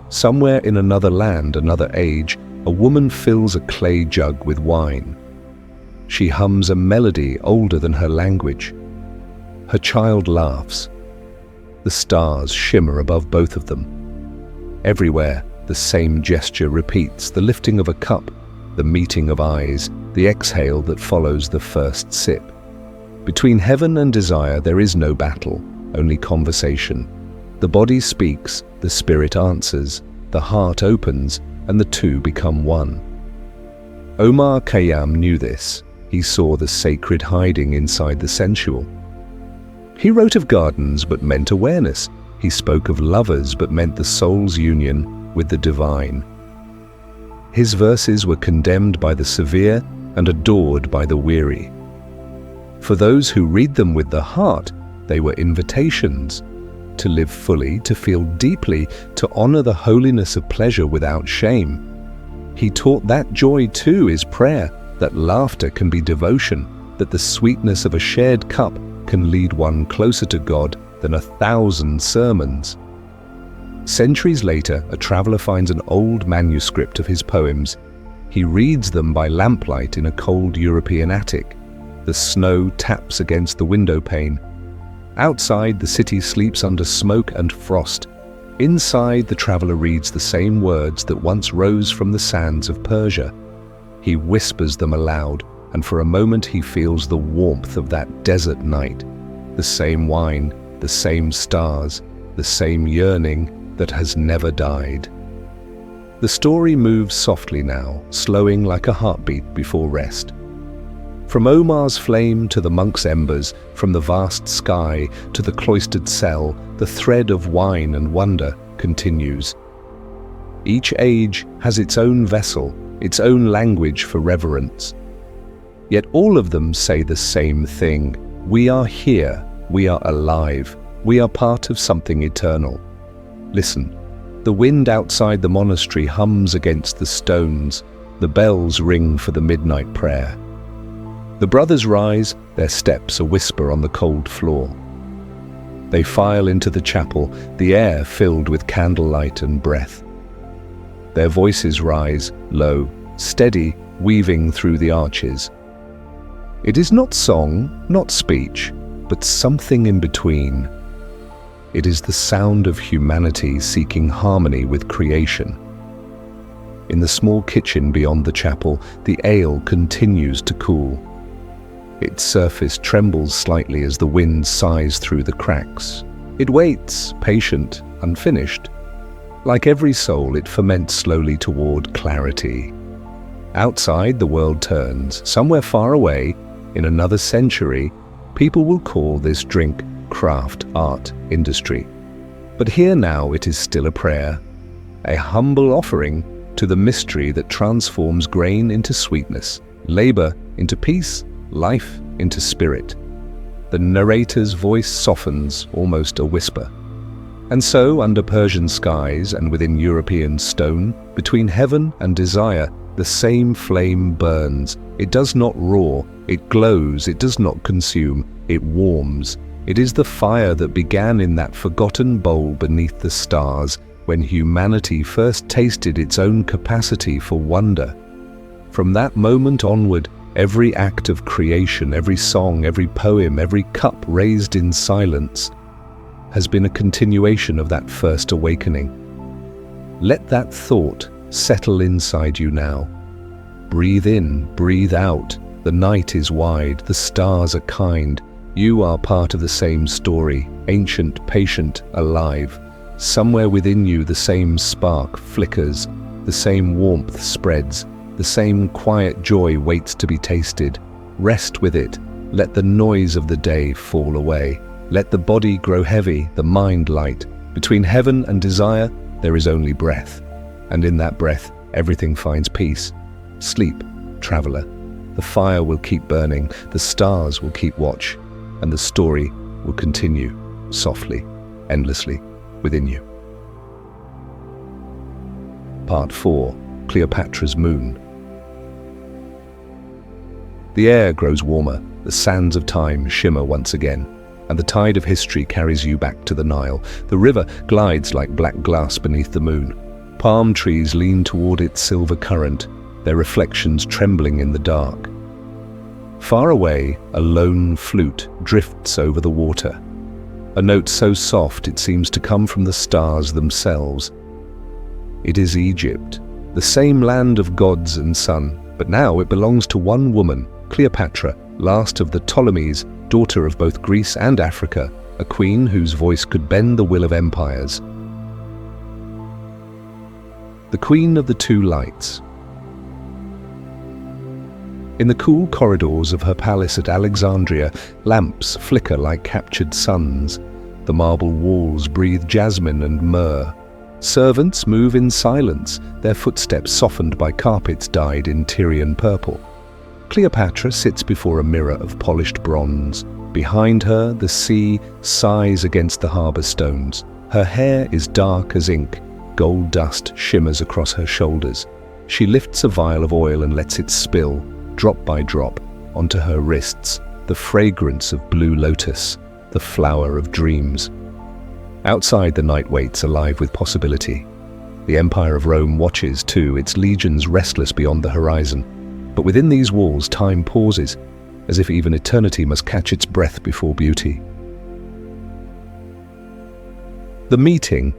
Somewhere in another land, another age, a woman fills a clay jug with wine. She hums a melody older than her language. Her child laughs. The stars shimmer above both of them. Everywhere, the same gesture repeats, the lifting of a cup, the meeting of eyes, the exhale that follows the first sip. Between heaven and desire there is no battle, only conversation. The body speaks, the spirit answers, the heart opens, and the two become one. Omar Khayyam knew this. He saw the sacred hiding inside the sensual. He wrote of gardens but meant awareness. He spoke of lovers but meant the soul's union with the divine. His verses were condemned by the severe and adored by the weary. For those who read them with the heart, they were invitations to live fully, to feel deeply, to honor the holiness of pleasure without shame. He taught that joy too is prayer, that laughter can be devotion, that the sweetness of a shared cup can lead one closer to God than 1,000 sermons. Centuries later, a traveler finds an old manuscript of his poems. He reads them by lamplight in a cold European attic. The snow taps against the window pane. Outside, the city sleeps under smoke and frost. Inside, the traveler reads the same words that once rose from the sands of Persia. He whispers them aloud, and for a moment he feels the warmth of that desert night. The same wine, the same stars, the same yearning that has never died. The story moves softly now, slowing like a heartbeat before rest. From Omar's flame to the monk's embers, from the vast sky to the cloistered cell, the thread of wine and wonder continues. Each age has its own vessel, its own language for reverence. Yet all of them say the same thing. We are here, we are alive, we are part of something eternal. Listen, the wind outside the monastery hums against the stones, the bells ring for the midnight prayer. The brothers rise, their steps a whisper on the cold floor. They file into the chapel, the air filled with candlelight and breath. Their voices rise, low, steady, weaving through the arches. It is not song, not speech, but something in between. It is the sound of humanity seeking harmony with creation. In the small kitchen beyond the chapel, the ale continues to cool. Its surface trembles slightly as the wind sighs through the cracks. It waits, patient, unfinished. Like every soul, it ferments slowly toward clarity. Outside, the world turns. Somewhere far away, in another century, people will call this drink craft, art, industry. But here now it is still a prayer, a humble offering to the mystery that transforms grain into sweetness, labor into peace, life into spirit. The narrator's voice softens, almost a whisper. And so, under Persian skies and within European stone, between heaven and desire, the same flame burns. It does not roar, it glows, it does not consume, it warms. It is the fire that began in that forgotten bowl beneath the stars, when humanity first tasted its own capacity for wonder. From that moment onward, every act of creation, every song, every poem, every cup raised in silence, has been a continuation of that first awakening. Let that thought settle inside you now. Breathe in, breathe out. The night is wide, the stars are kind. You are part of the same story, ancient, patient, alive. Somewhere within you the same spark flickers, the same warmth spreads, the same quiet joy waits to be tasted. Rest with it. Let the noise of the day fall away. Let the body grow heavy, the mind light. Between heaven and desire, there is only breath. And in that breath, everything finds peace. Sleep, traveler. The fire will keep burning, the stars will keep watch, and the story will continue, softly, endlessly, within you. Part 4. Cleopatra's Moon. The air grows warmer, the sands of time shimmer once again, and the tide of history carries you back to the Nile. The river glides like black glass beneath the moon. Palm trees lean toward its silver current, their reflections trembling in the dark. Far away, a lone flute drifts over the water, a note so soft it seems to come from the stars themselves. It is Egypt, the same land of gods and sun, but now it belongs to one woman, Cleopatra, last of the Ptolemies, daughter of both Greece and Africa, a queen whose voice could bend the will of empires. The Queen of the Two Lights. In the cool corridors of her palace at Alexandria, lamps flicker like captured suns. The marble walls breathe jasmine and myrrh. Servants move in silence, their footsteps softened by carpets dyed in Tyrian purple. Cleopatra sits before a mirror of polished bronze. Behind her, the sea sighs against the harbour stones. Her hair is dark as ink. Gold dust shimmers across her shoulders. She lifts a vial of oil and lets it spill, drop by drop, onto her wrists, the fragrance of blue lotus, the flower of dreams. Outside, the night waits, alive with possibility. The Empire of Rome watches too, its legions restless beyond the horizon. But within these walls, time pauses, as if even eternity must catch its breath before beauty. The meeting.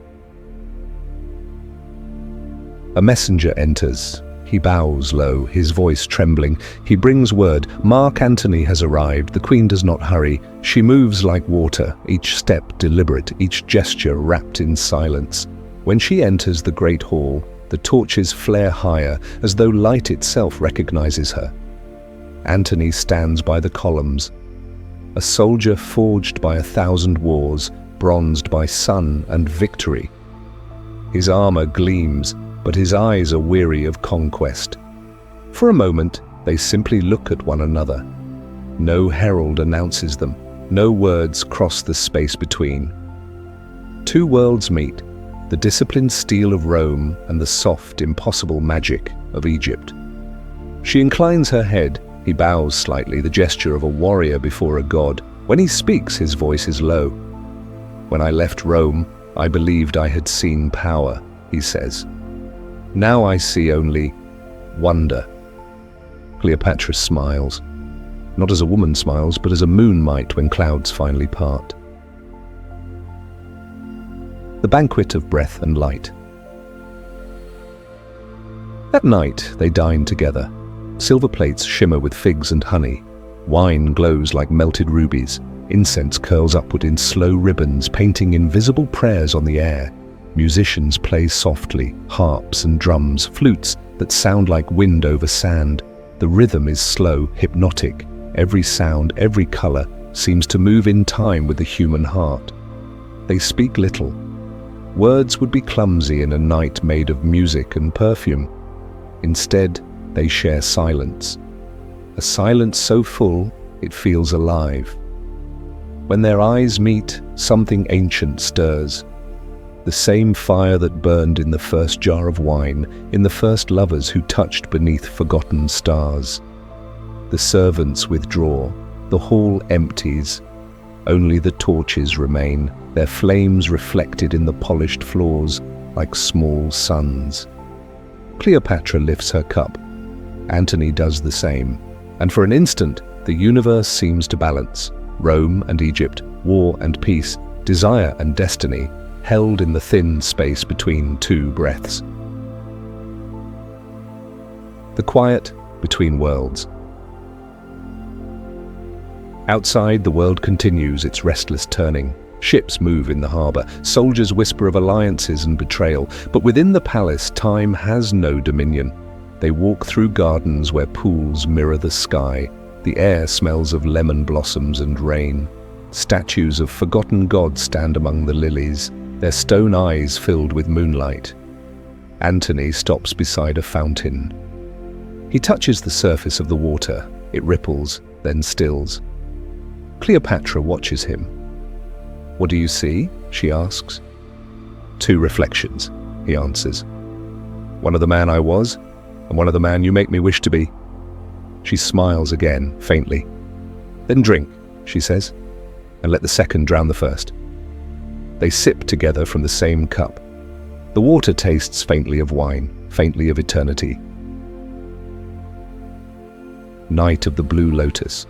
A messenger enters. He bows low, his voice trembling. He brings word. Mark Antony has arrived. The queen does not hurry. She moves like water, each step deliberate, each gesture wrapped in silence. When she enters the great hall, the torches flare higher, as though light itself recognizes her. Antony stands by the columns, a soldier forged by 1,000 wars, bronzed by sun and victory. His armor gleams, but his eyes are weary of conquest. For a moment, they simply look at one another. No herald announces them. No words cross the space between. Two worlds meet, the disciplined steel of Rome and the soft, impossible magic of Egypt. She inclines her head. He bows slightly, the gesture of a warrior before a god. When he speaks, his voice is low. When I left Rome, I believed I had seen power, he says. Now I see only wonder. Cleopatra smiles, not as a woman smiles, but as a moon might when clouds finally part. The banquet of breath and light. That night they dine together. Silver plates shimmer with figs and honey. Wine glows like melted rubies. Incense curls upward in slow ribbons, painting invisible prayers on the air. Musicians play softly, harps and drums, flutes that sound like wind over sand. The rhythm is slow, hypnotic. Every sound, every color seems to move in time with the human heart. They speak little. Words would be clumsy in a night made of music and perfume. Instead, they share silence. A silence so full, it feels alive. When their eyes meet, something ancient stirs. The same fire that burned in the first jar of wine, in the first lovers who touched beneath forgotten stars. The servants withdraw, the hall empties. Only the torches remain, their flames reflected in the polished floors like small suns. Cleopatra lifts her cup. Antony does the same. And for an instant, the universe seems to balance. Rome and Egypt, war and peace, desire and destiny held in the thin space between two breaths. The quiet between worlds. Outside, the world continues its restless turning. Ships move in the harbour, soldiers whisper of alliances and betrayal, but within the palace, time has no dominion. They walk through gardens where pools mirror the sky. The air smells of lemon blossoms and rain. Statues of forgotten gods stand among the lilies, their stone eyes filled with moonlight. Antony stops beside a fountain. He touches the surface of the water. It ripples, then stills. Cleopatra watches him. "What do you see?" she asks. "Two reflections," he answers. "One of the man I was, and one of the man you make me wish to be." She smiles again, faintly. "Then drink," she says, "and let the second drown the first." They sip together from the same cup. The water tastes faintly of wine, faintly of eternity. Night of the Blue Lotus.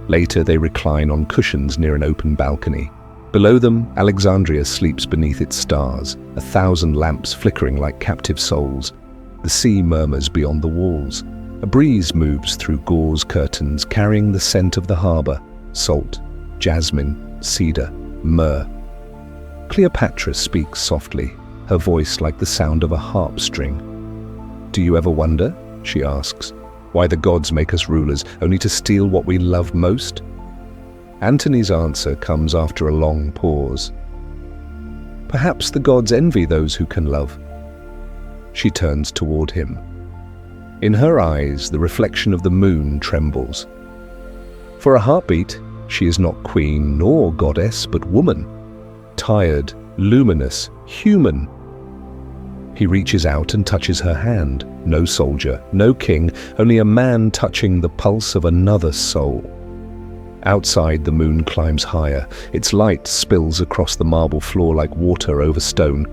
Later, they recline on cushions near an open balcony. Below them, Alexandria sleeps beneath its stars, 1,000 lamps flickering like captive souls. The sea murmurs beyond the walls. A breeze moves through gauze curtains, carrying the scent of the harbour: salt, jasmine, cedar, myrrh. Cleopatra speaks softly, her voice like the sound of a harp string. "Do you ever wonder," she asks, "why the gods make us rulers, only to steal what we love most?" Antony's answer comes after a long pause. "Perhaps the gods envy those who can love." She turns toward him. In her eyes, the reflection of the moon trembles. For a heartbeat, she is not queen nor goddess, but woman. Tired, luminous, human. He reaches out and touches her hand. No soldier, no king, only a man touching the pulse of another soul. Outside, the moon climbs higher. Its light spills across the marble floor like water over stone.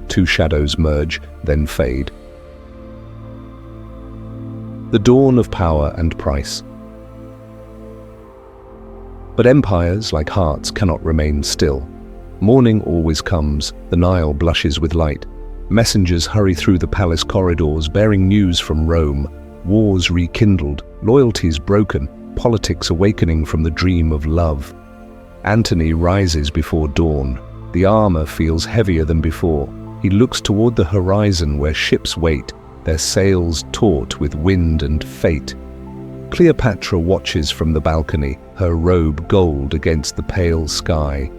Two shadows merge, then fade. The dawn of power and price. But empires, like hearts, cannot remain still. Morning always comes. The Nile blushes with light. Messengers hurry through the palace corridors, bearing news from Rome. Wars rekindled, loyalties broken, politics awakening from the dream of love. Antony rises before dawn. The armor feels heavier than before. He looks toward the horizon where ships wait, their sails taut with wind and fate. Cleopatra watches from the balcony, her robe gold against the pale sky.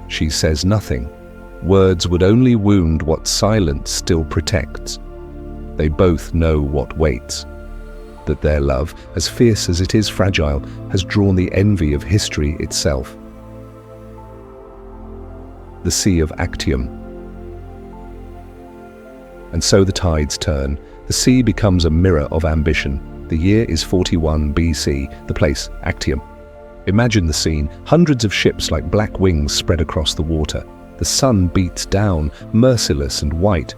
She says nothing. Words would only wound what silence still protects. They both know what waits. That their love, as fierce as it is fragile, has drawn the envy of history itself. The Sea of Actium. And so the tides turn. The sea becomes a mirror of ambition. The year is 41 BC, the place, Actium. Imagine the scene, hundreds of ships like black wings spread across the water. The sun beats down, merciless and white.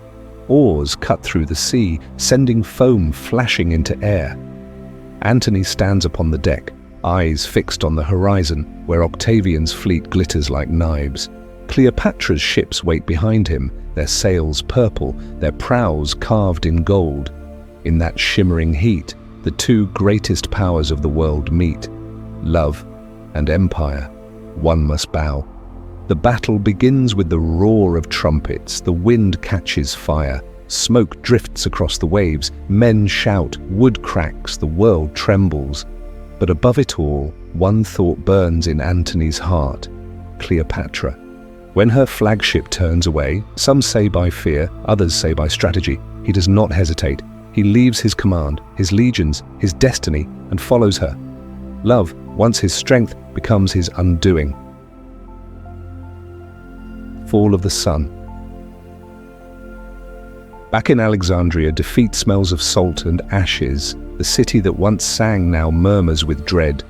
Oars cut through the sea, sending foam flashing into air. Antony stands upon the deck, eyes fixed on the horizon, where Octavian's fleet glitters like knives. Cleopatra's ships wait behind him, their sails purple, their prows carved in gold. In that shimmering heat, the two greatest powers of the world meet. Love and empire. One must bow. The battle begins with the roar of trumpets. The wind catches fire. Smoke drifts across the waves. Men shout. Wood cracks. The world trembles. But above it all, one thought burns in Antony's heart: Cleopatra. When her flagship turns away, some say by fear, others say by strategy, he does not hesitate. He leaves his command, his legions, his destiny, and follows her. Love, once his strength, becomes his undoing. Fall of the sun. Back in Alexandria, defeat smells of salt and ashes. The city that once sang now murmurs with dread.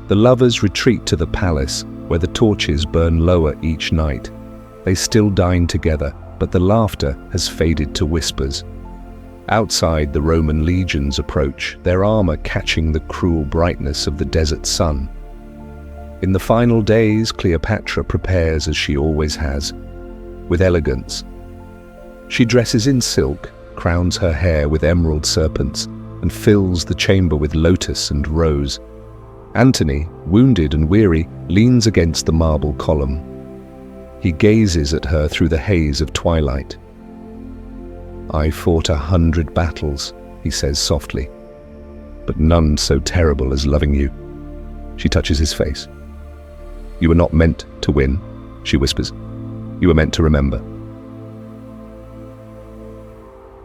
The lovers retreat to the palace, where the torches burn lower each night. They still dine together, but the laughter has faded to whispers. Outside, the Roman legions approach, their armor catching the cruel brightness of the desert sun. In the final days, Cleopatra prepares as she always has, with elegance. She dresses in silk, crowns her hair with emerald serpents, and fills the chamber with lotus and rose. Antony, wounded and weary, leans against the marble column. He gazes at her through the haze of twilight. "I fought 100 battles," he says softly, "but none so terrible as loving you." She touches his face. "You were not meant to win," she whispers. "You were meant to remember."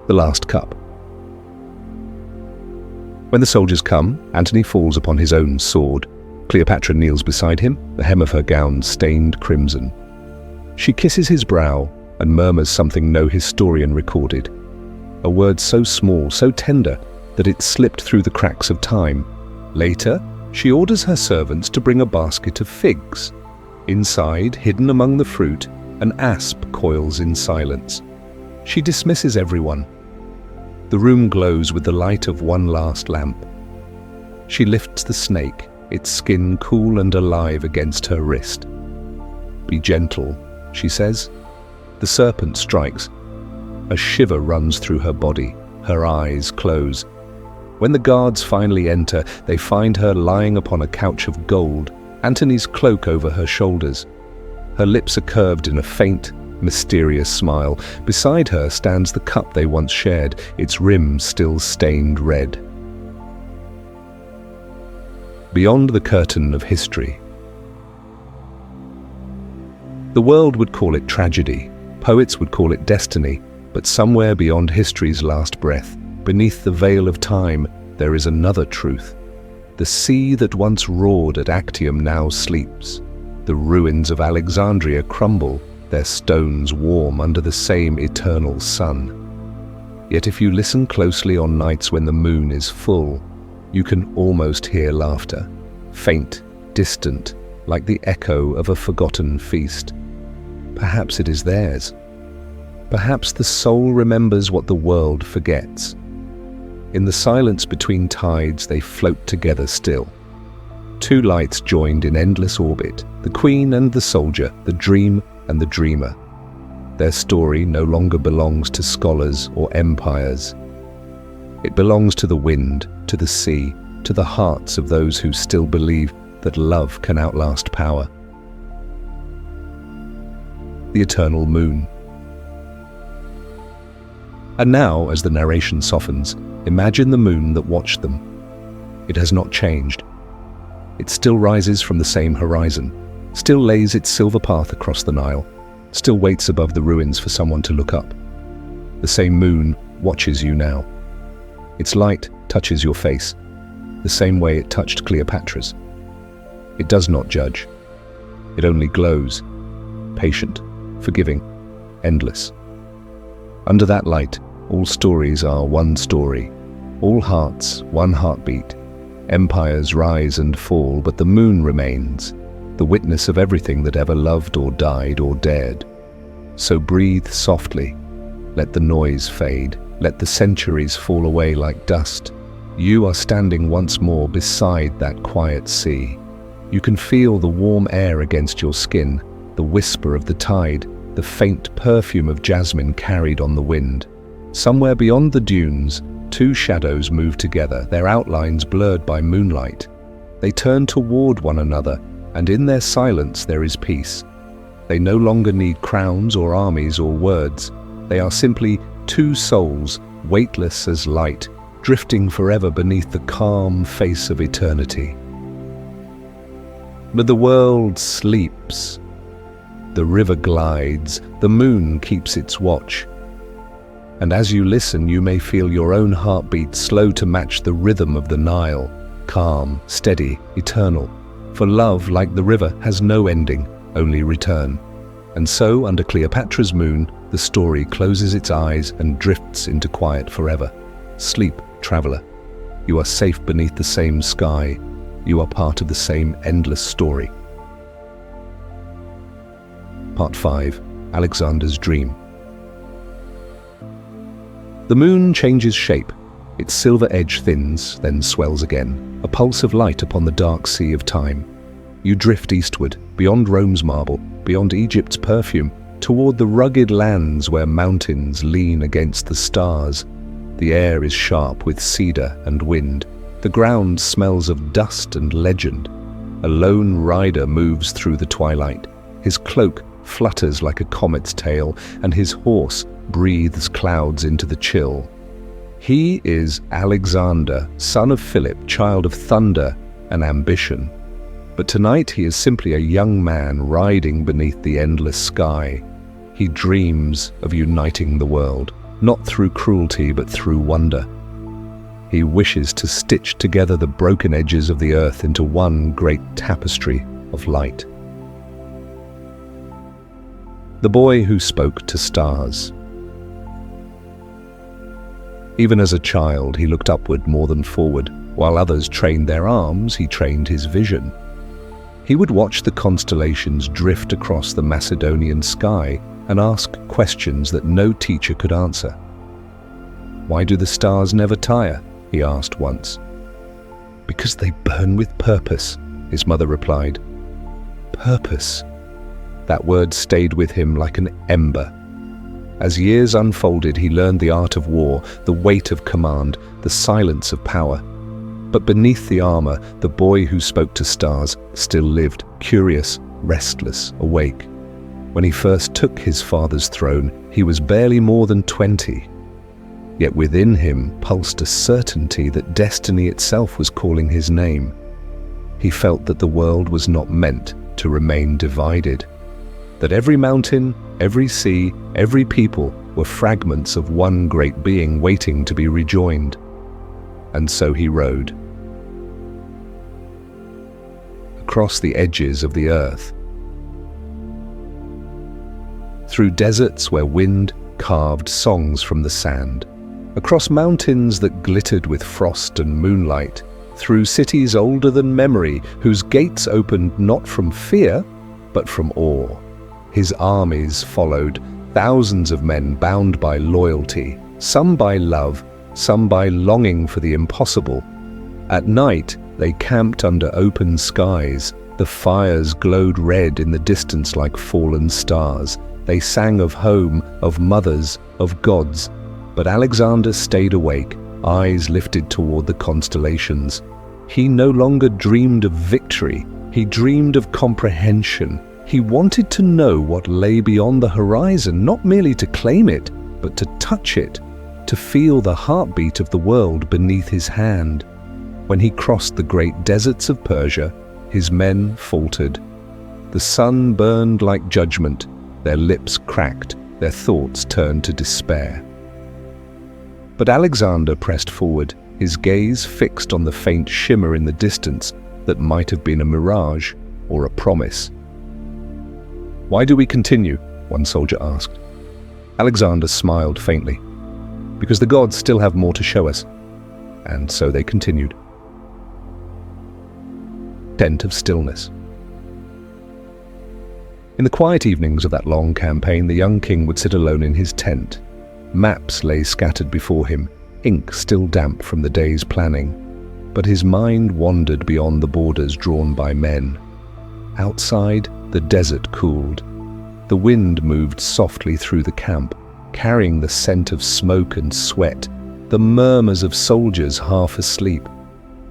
The last cup. When the soldiers come, Antony falls upon his own sword. Cleopatra kneels beside him, the hem of her gown stained crimson. She kisses his brow and murmurs something no historian recorded. A word so small, so tender, that it slipped through the cracks of time. Later, she orders her servants to bring a basket of figs. Inside, hidden among the fruit, an asp coils in silence. She dismisses everyone. The room glows with the light of one last lamp. She lifts the snake, its skin cool and alive against her wrist. "Be gentle," she says. The serpent strikes. A shiver runs through her body. Her eyes close. When the guards finally enter, they find her lying upon a couch of gold, Antony's cloak over her shoulders. Her lips are curved in a faint, mysterious smile. Beside her stands the cup they once shared, its rim still stained red. Beyond the curtain of history. The world would call it tragedy, poets would call it destiny, but somewhere beyond history's last breath, beneath the veil of time, there is another truth. The sea that once roared at Actium now sleeps. The ruins of Alexandria crumble, their stones warm under the same eternal sun. Yet if you listen closely on nights when the moon is full, you can almost hear laughter, faint, distant, like the echo of a forgotten feast. Perhaps it is theirs. Perhaps the soul remembers what the world forgets. In the silence between tides, they float together still. Two lights joined in endless orbit, the queen and the soldier, the dream and the dreamer. Their story no longer belongs to scholars or empires. It belongs to the wind, to the sea, to the hearts of those who still believe that love can outlast power. The eternal moon. And now, as the narration softens, imagine the moon that watched them. It has not changed. It still rises from the same horizon, still lays its silver path across the Nile, still waits above the ruins for someone to look up. The same moon watches you now. Its light touches your face, the same way it touched Cleopatra's. It does not judge. It only glows, patient, forgiving, endless. Under that light, all stories are one story, all hearts one heartbeat. Empires rise and fall, but the moon remains, the witness of everything that ever loved or died or dared. So breathe softly, let the noise fade, let the centuries fall away like dust. You are standing once more beside that quiet sea. You can feel the warm air against your skin, the whisper of the tide, the faint perfume of jasmine carried on the wind. Somewhere beyond the dunes, two shadows move together, their outlines blurred by moonlight. They turn toward one another, and in their silence there is peace. They no longer need crowns or armies or words. They are simply two souls, weightless as light, drifting forever beneath the calm face of eternity. But the world sleeps. The river glides, the moon keeps its watch. And as you listen, you may feel your own heartbeat slow to match the rhythm of the Nile, calm, steady, eternal. For love, like the river, has no ending, only return. And so, under Cleopatra's moon, the story closes its eyes and drifts into quiet forever. Sleep, traveler. You are safe beneath the same sky. You are part of the same endless story. Part 5. Alexander's Dream. The moon changes shape. Its silver edge thins, then swells again, a pulse of light upon the dark sea of time. You drift eastward, beyond Rome's marble, beyond Egypt's perfume, toward the rugged lands where mountains lean against the stars. The air is sharp with cedar and wind. The ground smells of dust and legend. A lone rider moves through the twilight. His cloak flutters like a comet's tail, and his horse breathes clouds into the chill. He is Alexander, son of Philip, child of thunder and ambition. But tonight he is simply a young man riding beneath the endless sky. He dreams of uniting the world, not through cruelty but through wonder. He wishes to stitch together the broken edges of the earth into one great tapestry of light. The boy who spoke to stars. Even as a child, he looked upward more than forward. While others trained their arms, he trained his vision. He would watch the constellations drift across the Macedonian sky and ask questions that no teacher could answer. "Why do the stars never tire?" he asked once. "Because they burn with purpose," his mother replied. Purpose. That word stayed with him like an ember. As years unfolded, he learned the art of war, the weight of command, the silence of power. But beneath the armor, the boy who spoke to stars still lived, curious, restless, awake. When he first took his father's throne, he was barely more than 20. Yet within him pulsed a certainty that destiny itself was calling his name. He felt that the world was not meant to remain divided, that every mountain, every sea, every people were fragments of one great being waiting to be rejoined. And so he rode across the edges of the earth, through deserts where wind carved songs from the sand, across mountains that glittered with frost and moonlight, through cities older than memory, whose gates opened not from fear, but from awe. His armies followed, thousands of men bound by loyalty, some by love, some by longing for the impossible. At night, they camped under open skies. The fires glowed red in the distance like fallen stars. They sang of home, of mothers, of gods. But Alexander stayed awake, eyes lifted toward the constellations. He no longer dreamed of victory. He dreamed of comprehension. He wanted to know what lay beyond the horizon, not merely to claim it, but to touch it, to feel the heartbeat of the world beneath his hand. When he crossed the great deserts of Persia, his men faltered. The sun burned like judgment, their lips cracked, their thoughts turned to despair. But Alexander pressed forward, his gaze fixed on the faint shimmer in the distance that might have been a mirage or a promise. "Why do we continue?" one soldier asked. Alexander smiled faintly. "Because the gods still have more to show us." And so they continued. Tent of stillness. In the quiet evenings of that long campaign, the young king would sit alone in his tent. Maps lay scattered before him, ink still damp from the day's planning. But his mind wandered beyond the borders drawn by men. Outside, the desert cooled. The wind moved softly through the camp, carrying the scent of smoke and sweat, the murmurs of soldiers half asleep.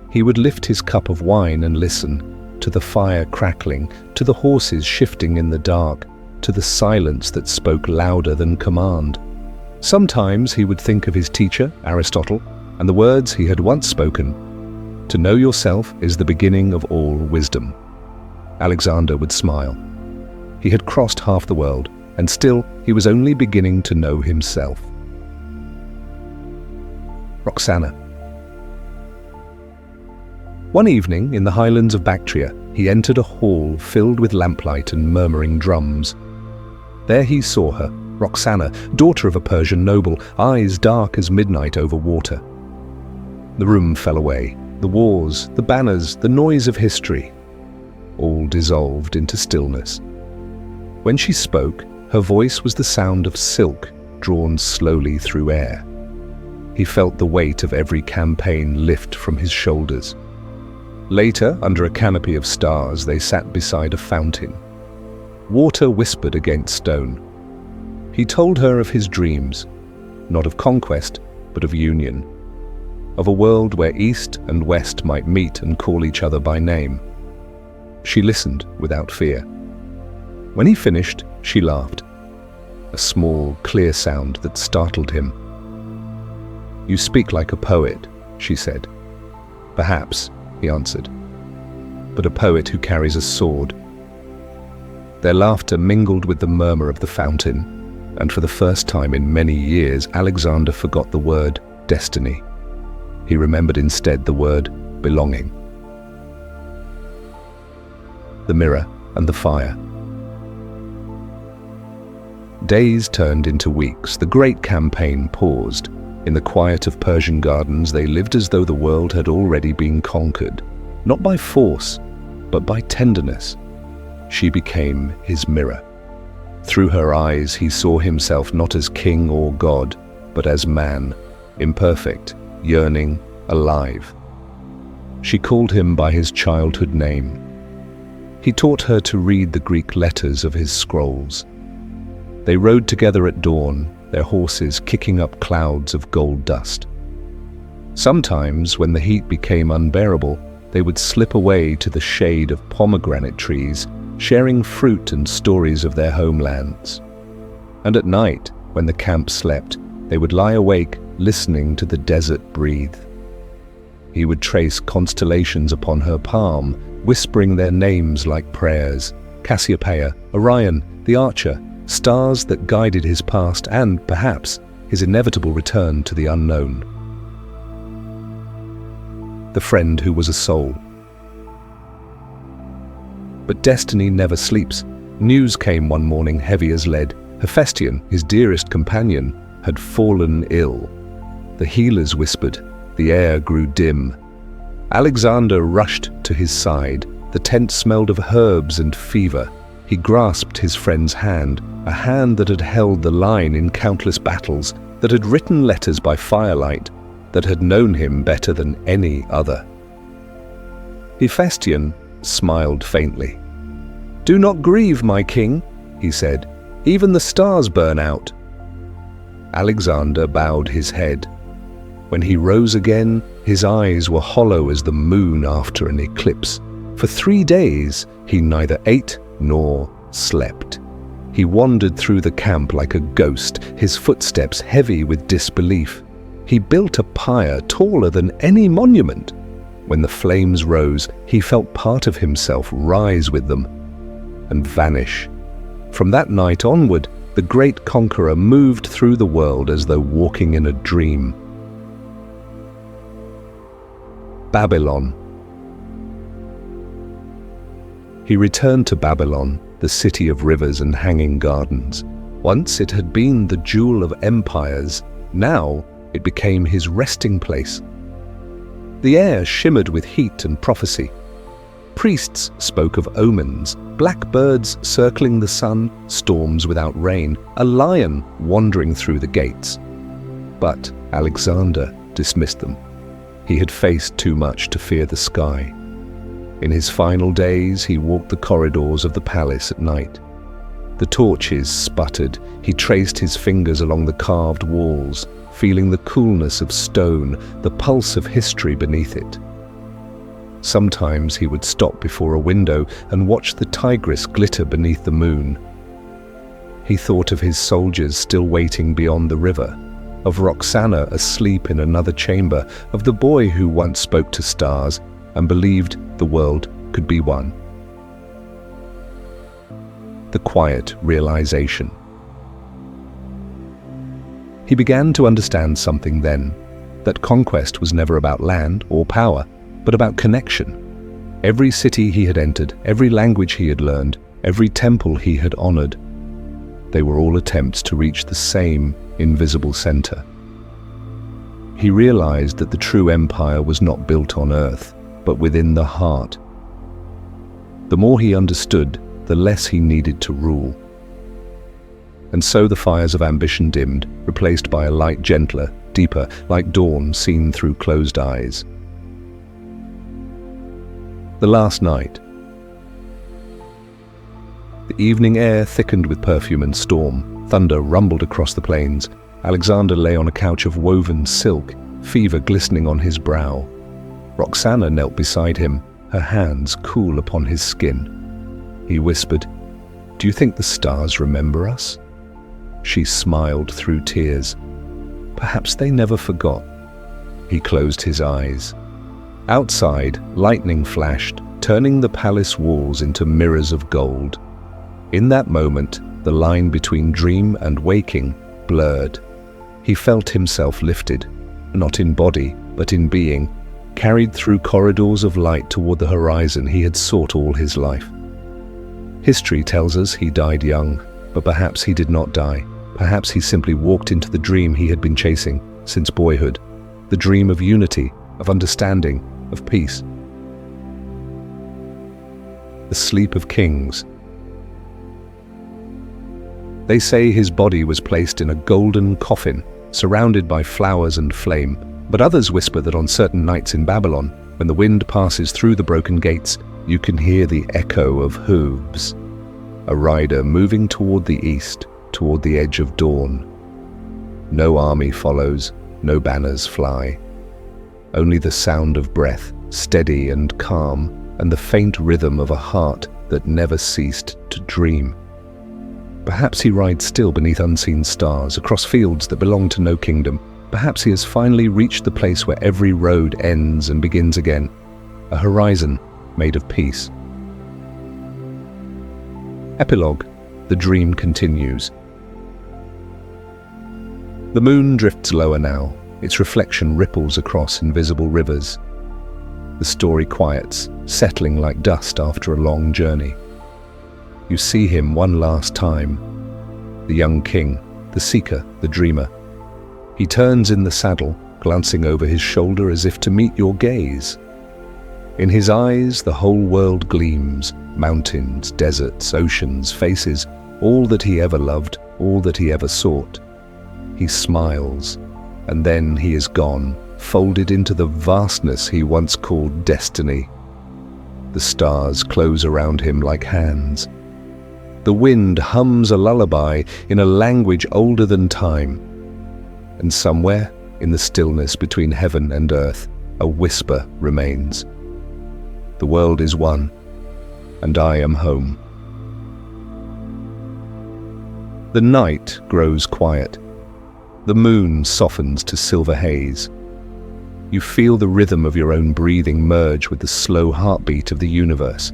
He would lift his cup of wine and listen, to the fire crackling, to the horses shifting in the dark, to the silence that spoke louder than command. Sometimes he would think of his teacher, Aristotle, and the words he had once spoken. "To know yourself is the beginning of all wisdom." Alexander would smile. He had crossed half the world, and still he was only beginning to know himself. Roxana. One evening in the highlands of Bactria, he entered a hall filled with lamplight and murmuring drums. There he saw her, Roxana, daughter of a Persian noble, eyes dark as midnight over water. The room fell away, the wars, the banners, the noise of history, all dissolved into stillness. When she spoke, her voice was the sound of silk drawn slowly through air. He felt the weight of every campaign lift from his shoulders. Later, under a canopy of stars, they sat beside a fountain. Water whispered against stone. He told her of his dreams, not of conquest, but of union, of a world where East and West might meet and call each other by name. She listened without fear. When he finished, she laughed, a small, clear sound that startled him. "You speak like a poet," she said. "Perhaps," he answered, "but a poet who carries a sword." Their laughter mingled with the murmur of the fountain, and for the first time in many years, Alexander forgot the word destiny. He remembered instead the word belonging. The mirror and the fire. Days turned into weeks. The great campaign paused. In the quiet of Persian gardens, they lived as though the world had already been conquered, not by force, but by tenderness. She became his mirror. Through her eyes, he saw himself not as king or god, but as man, imperfect, yearning, alive. She called him by his childhood name. He taught her to read the Greek letters of his scrolls. They rode together at dawn, their horses kicking up clouds of gold dust. Sometimes, when the heat became unbearable, they would slip away to the shade of pomegranate trees, sharing fruit and stories of their homelands. And at night, when the camp slept, they would lie awake, listening to the desert breathe. He would trace constellations upon her palm, whispering their names like prayers: Cassiopeia, Orion, the Archer, stars that guided his past and, perhaps, his inevitable return to the unknown. The friend who was a soul. But destiny never sleeps. News came one morning heavy as lead. Hephaestion, his dearest companion, had fallen ill. The healers whispered. The air grew dim. Alexander rushed to his side. The tent smelled of herbs and fever. He grasped his friend's hand, a hand that had held the line in countless battles, that had written letters by firelight, that had known him better than any other. Hephaestion smiled faintly. "Do not grieve, my king," he said. "Even the stars burn out." Alexander bowed his head. When he rose again, his eyes were hollow as the moon after an eclipse. For 3 days, he neither ate nor slept. He wandered through the camp like a ghost, his footsteps heavy with disbelief. He built a pyre taller than any monument. When the flames rose, he felt part of himself rise with them and vanish. From that night onward, the great conqueror moved through the world as though walking in a dream. Babylon. He returned to Babylon, the city of rivers and hanging gardens. Once it had been the jewel of empires, now it became his resting place. The air shimmered with heat and prophecy. Priests spoke of omens, blackbirds circling the sun, storms without rain, a lion wandering through the gates. But Alexander dismissed them. He had faced too much to fear the sky. In his final days, he walked the corridors of the palace at night. The torches sputtered. He traced his fingers along the carved walls, feeling the coolness of stone, the pulse of history beneath it. Sometimes he would stop before a window and watch the Tigris glitter beneath the moon. He thought of his soldiers still waiting beyond the river, of Roxana asleep in another chamber, of the boy who once spoke to stars and believed the world could be one. The quiet realization. He began to understand something then, that conquest was never about land or power, but about connection. Every city he had entered, every language he had learned, every temple he had honored, they were all attempts to reach the same invisible center. He realized that the true empire was not built on earth, but within the heart. The more he understood, the less he needed to rule. And so the fires of ambition dimmed, replaced by a light gentler, deeper, like dawn seen through closed eyes. The last night. The evening air thickened with perfume and storm. Thunder rumbled across the plains. Alexander lay on a couch of woven silk, fever glistening on his brow. Roxana knelt beside him, her hands cool upon his skin. He whispered, "Do you think the stars remember us?" She smiled through tears. Perhaps they never forgot. He closed his eyes. Outside, lightning flashed, turning the palace walls into mirrors of gold. In that moment, the line between dream and waking blurred. He felt himself lifted, not in body, but in being, carried through corridors of light toward the horizon he had sought all his life. History tells us he died young, but perhaps he did not die. Perhaps he simply walked into the dream he had been chasing since boyhood, the dream of unity, of understanding, of peace. The sleep of kings. They say his body was placed in a golden coffin, surrounded by flowers and flame, but others whisper that on certain nights in Babylon, when the wind passes through the broken gates, you can hear the echo of hooves. A rider moving toward the east, toward the edge of dawn. No army follows, no banners fly. Only the sound of breath, steady and calm, and the faint rhythm of a heart that never ceased to dream. Perhaps he rides still beneath unseen stars, across fields that belong to no kingdom. Perhaps he has finally reached the place where every road ends and begins again, a horizon made of peace. Epilogue. The dream continues. The moon drifts lower now. Its reflection ripples across invisible rivers. The story quiets, settling like dust after a long journey. You see him one last time. The young king, the seeker, the dreamer. He turns in the saddle, glancing over his shoulder as if to meet your gaze. In his eyes, the whole world gleams. Mountains, deserts, oceans, faces, all that he ever loved, all that he ever sought. He smiles, and then he is gone, folded into the vastness he once called destiny. The stars close around him like hands. The wind hums a lullaby in a language older than time. And somewhere, in the stillness between heaven and earth, a whisper remains. The world is one, and I am home. The night grows quiet. The moon softens to silver haze. You feel the rhythm of your own breathing merge with the slow heartbeat of the universe.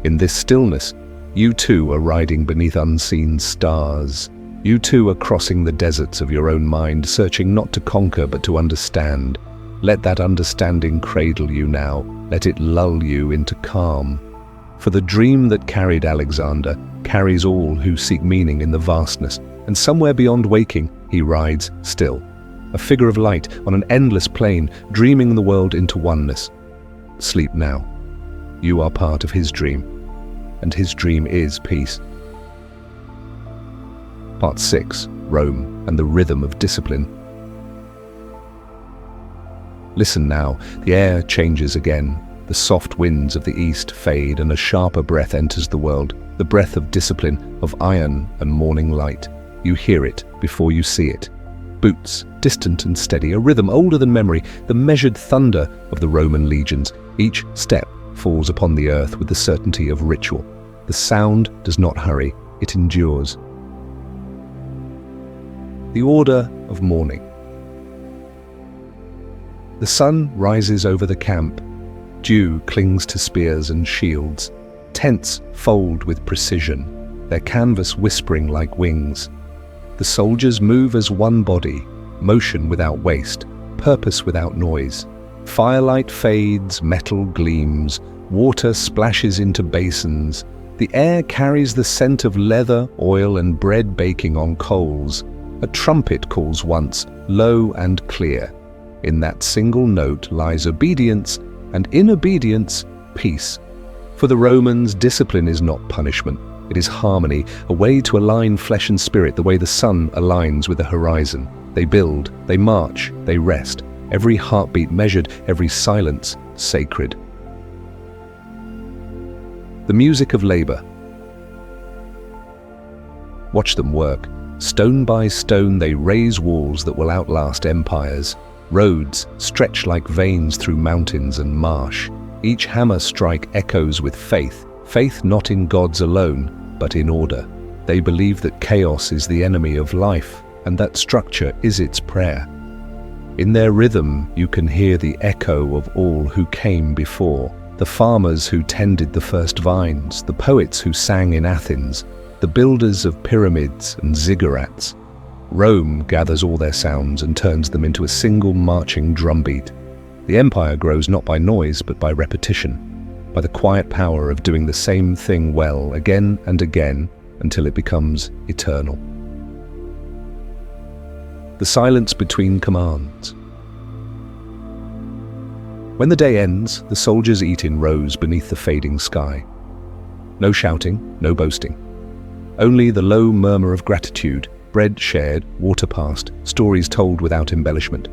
In this stillness, you too are riding beneath unseen stars. You too are crossing the deserts of your own mind, searching not to conquer but to understand. Let that understanding cradle you now. Let it lull you into calm. For the dream that carried Alexander carries all who seek meaning in the vastness, and somewhere beyond waking, he rides still, a figure of light on an endless plain, dreaming the world into oneness. Sleep now. You are part of his dream, and his dream is peace. Part 6. Rome and the Rhythm of Discipline. Listen now, the air changes again. The soft winds of the east fade and a sharper breath enters the world, the breath of discipline, of iron and morning light. You hear it before you see it. Boots, distant and steady, a rhythm older than memory, the measured thunder of the Roman legions. Each step falls upon the earth with the certainty of ritual. The sound does not hurry, it endures. The order of morning. The sun rises over the camp. Dew clings to spears and shields. Tents fold with precision, their canvas whispering like wings. The soldiers move as one body, motion without waste, purpose without noise. Firelight fades, metal gleams, water splashes into basins. The air carries the scent of leather, oil, and bread baking on coals. A trumpet calls once, low and clear. In that single note lies obedience, and in obedience, peace. For the Romans, discipline is not punishment. It is harmony, a way to align flesh and spirit the way the sun aligns with the horizon. They build, they march, they rest. Every heartbeat measured, every silence sacred. the music of labor. Watch them work. Stone by stone they raise walls that will outlast empires. Roads stretch like veins through mountains and marsh. Each hammer strike echoes with faith, faith not in gods alone, but in order. They believe that chaos is the enemy of life, and that structure is its prayer. In their rhythm you can hear the echo of all who came before, the farmers who tended the first vines, the poets who sang in Athens, the builders of pyramids and ziggurats. Rome gathers all their sounds and turns them into a single marching drumbeat. The empire grows not by noise but by repetition, by the quiet power of doing the same thing well again and again until it becomes eternal. The silence between commands. When the day ends, the soldiers eat in rows beneath the fading sky. No shouting, no boasting. Only the low murmur of gratitude, bread shared, water passed, stories told without embellishment.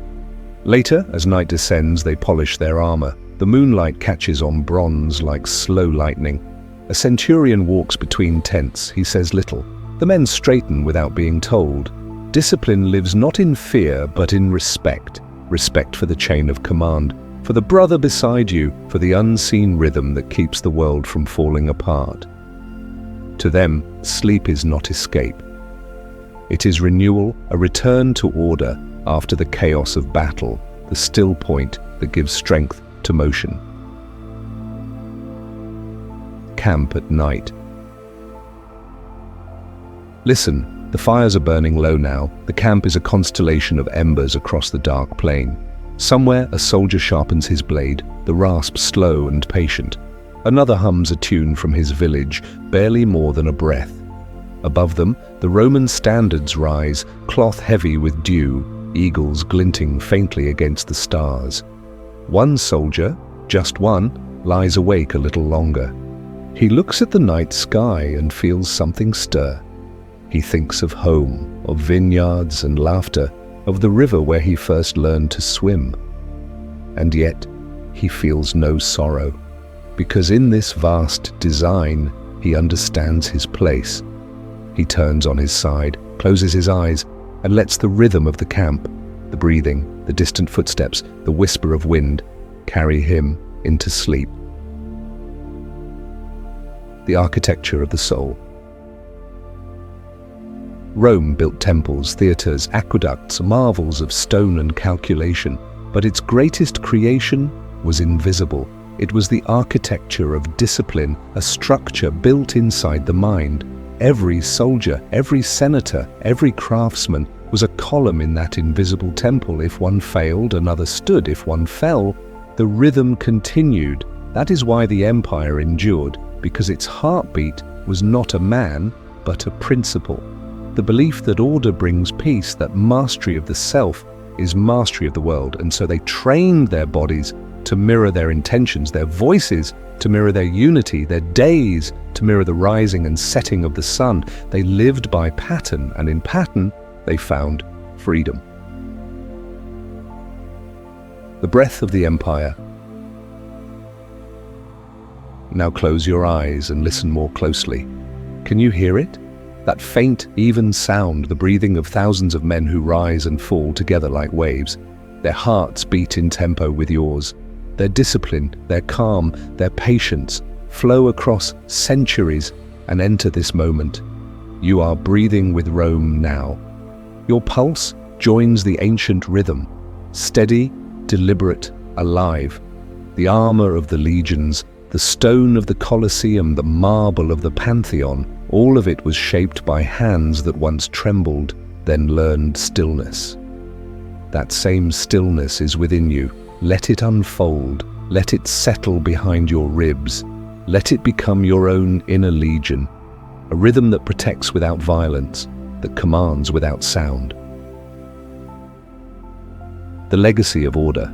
Later, as night descends, they polish their armor. The moonlight catches on bronze like slow lightning. A centurion walks between tents. He says little. The men straighten without being told. Discipline lives not in fear, but in respect. Respect for the chain of command, for the brother beside you, for the unseen rhythm that keeps the world from falling apart. To them, sleep is not escape. It is renewal, a return to order after the chaos of battle, the still point that gives strength to motion. Camp at night. Listen, the fires are burning low now. The camp is a constellation of embers across the dark plain. Somewhere a soldier sharpens his blade, the rasp slow and patient. Another hums a tune from his village, barely more than a breath. Above them, the Roman standards rise, cloth heavy with dew, eagles glinting faintly against the stars. One soldier, just one, lies awake a little longer. He looks at the night sky and feels something stir. He thinks of home, of vineyards and laughter, of the river where he first learned to swim. And yet, he feels no sorrow, because in this vast design, he understands his place. He turns on his side, closes his eyes, and lets the rhythm of the camp, the breathing, the distant footsteps, the whisper of wind, carry him into sleep. The architecture of the soul. Rome built temples, theaters, aqueducts, marvels of stone and calculation, but its greatest creation was invisible. It was the architecture of discipline, a structure built inside the mind. Every soldier, every senator, every craftsman was a column in that invisible temple. If one failed, another stood. If one fell, the rhythm continued. That is why the empire endured, because its heartbeat was not a man, but a principle. The belief that order brings peace, that mastery of the self is mastery of the world, and so they trained their bodies to mirror their intentions, their voices to mirror their unity, their days to mirror the rising and setting of the sun. They lived by pattern, and in pattern they found freedom. The breath of the empire. Now close your eyes and listen more closely. Can you hear it? That faint, even sound, the breathing of thousands of men who rise and fall together like waves. Their hearts beat in tempo with yours. Their discipline, their calm, their patience flow across centuries and enter this moment. You are breathing with Rome now. Your pulse joins the ancient rhythm, steady, deliberate, alive. The armor of the legions, the stone of the Colosseum, the marble of the Pantheon, all of it was shaped by hands that once trembled, then learned stillness. That same stillness is within you. Let it unfold. Let it settle behind your ribs. Let it become your own inner legion, a rhythm that protects without violence, that commands without sound. The legacy of order.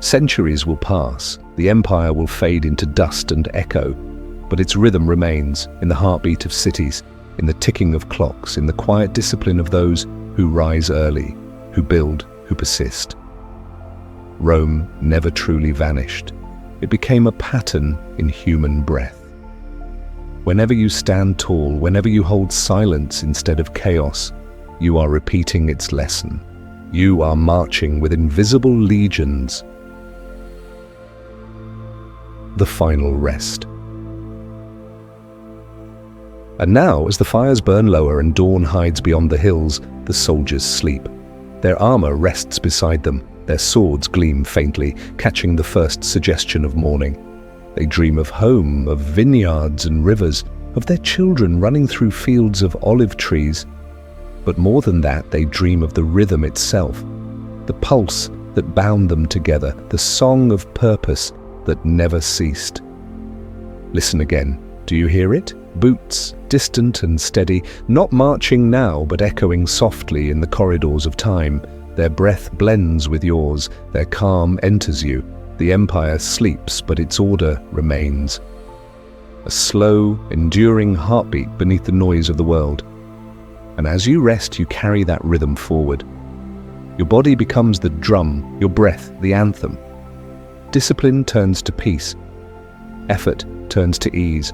Centuries will pass, the empire will fade into dust and echo, but its rhythm remains in the heartbeat of cities, in the ticking of clocks, in the quiet discipline of those who rise early, who build, who persist. Rome never truly vanished. It became a pattern in human breath. Whenever you stand tall, whenever you hold silence instead of chaos, you are repeating its lesson. You are marching with invisible legions. The final rest. And now, as the fires burn lower and dawn hides beyond the hills, the soldiers sleep. Their armor rests beside them, their swords gleam faintly, catching the first suggestion of morning. They dream of home, of vineyards and rivers, of their children running through fields of olive trees. But more than that, they dream of the rhythm itself, the pulse that bound them together, the song of purpose that never ceased. Listen again. Do you hear it? Boots, distant and steady, not marching now, but echoing softly in the corridors of time. Their breath blends with yours, their calm enters you. The empire sleeps, but its order remains. A slow, enduring heartbeat beneath the noise of the world. And as you rest, you carry that rhythm forward. Your body becomes the drum, your breath the anthem. Discipline turns to peace. Effort turns to ease.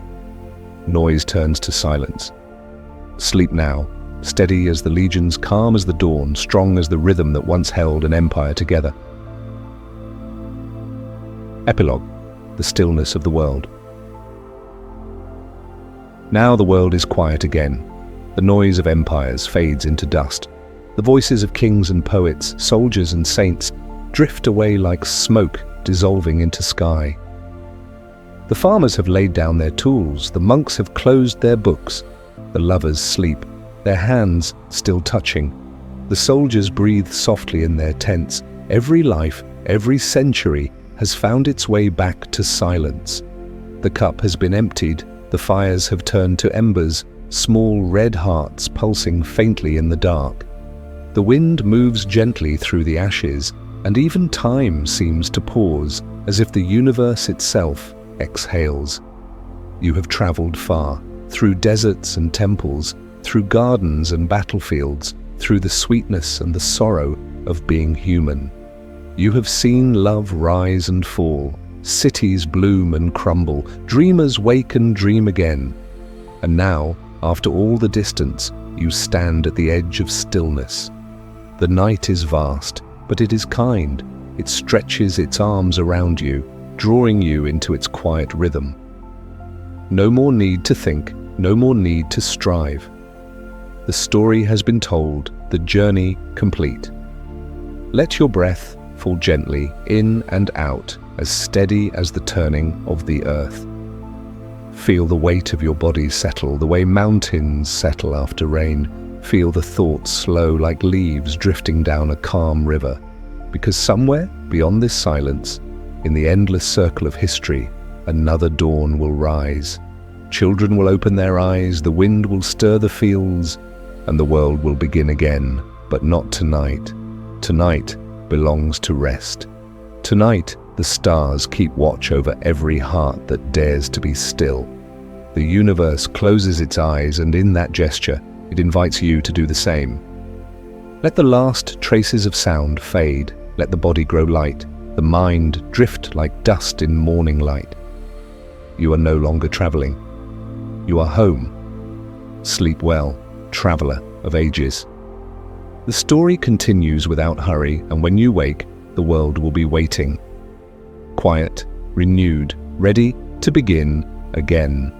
Noise turns to silence. Sleep now, steady as the legions, calm as the dawn, strong as the rhythm that once held an empire together. Epilogue: the stillness of the world. Now the world is quiet again. The noise of empires fades into dust. The voices of kings and poets, soldiers and saints, drift away like smoke dissolving into sky. The farmers have laid down their tools, the monks have closed their books, the lovers sleep, their hands still touching. The soldiers breathe softly in their tents. Every life, every century has found its way back to silence. The cup has been emptied, the fires have turned to embers, small red hearts pulsing faintly in the dark. The wind moves gently through the ashes, and even time seems to pause, as if the universe itself exhales. You have traveled far, through deserts and temples, through gardens and battlefields, through the sweetness and the sorrow of being human. You have seen love rise and fall, cities bloom and crumble, dreamers wake and dream again. And now, after all the distance, you stand at the edge of stillness. The night is vast, but it is kind. It stretches its arms around you, drawing you into its quiet rhythm. No more need to think, no more need to strive. The story has been told, the journey complete. Let your breath fall gently in and out, as steady as the turning of the earth. Feel the weight of your body settle, the way mountains settle after rain. Feel the thoughts slow like leaves drifting down a calm river. Because somewhere beyond this silence, in the endless circle of history, another dawn will rise. Children will open their eyes, the wind will stir the fields, and the world will begin again. But not tonight. Tonight belongs to rest. Tonight, the stars keep watch over every heart that dares to be still. The universe closes its eyes, and in that gesture, it invites you to do the same. Let the last traces of sound fade. Let the body grow light, the mind drift like dust in morning light. You are no longer traveling. You are home. Sleep well, traveler of ages. The story continues without hurry, and when you wake, the world will be waiting. Quiet, renewed, ready to begin again.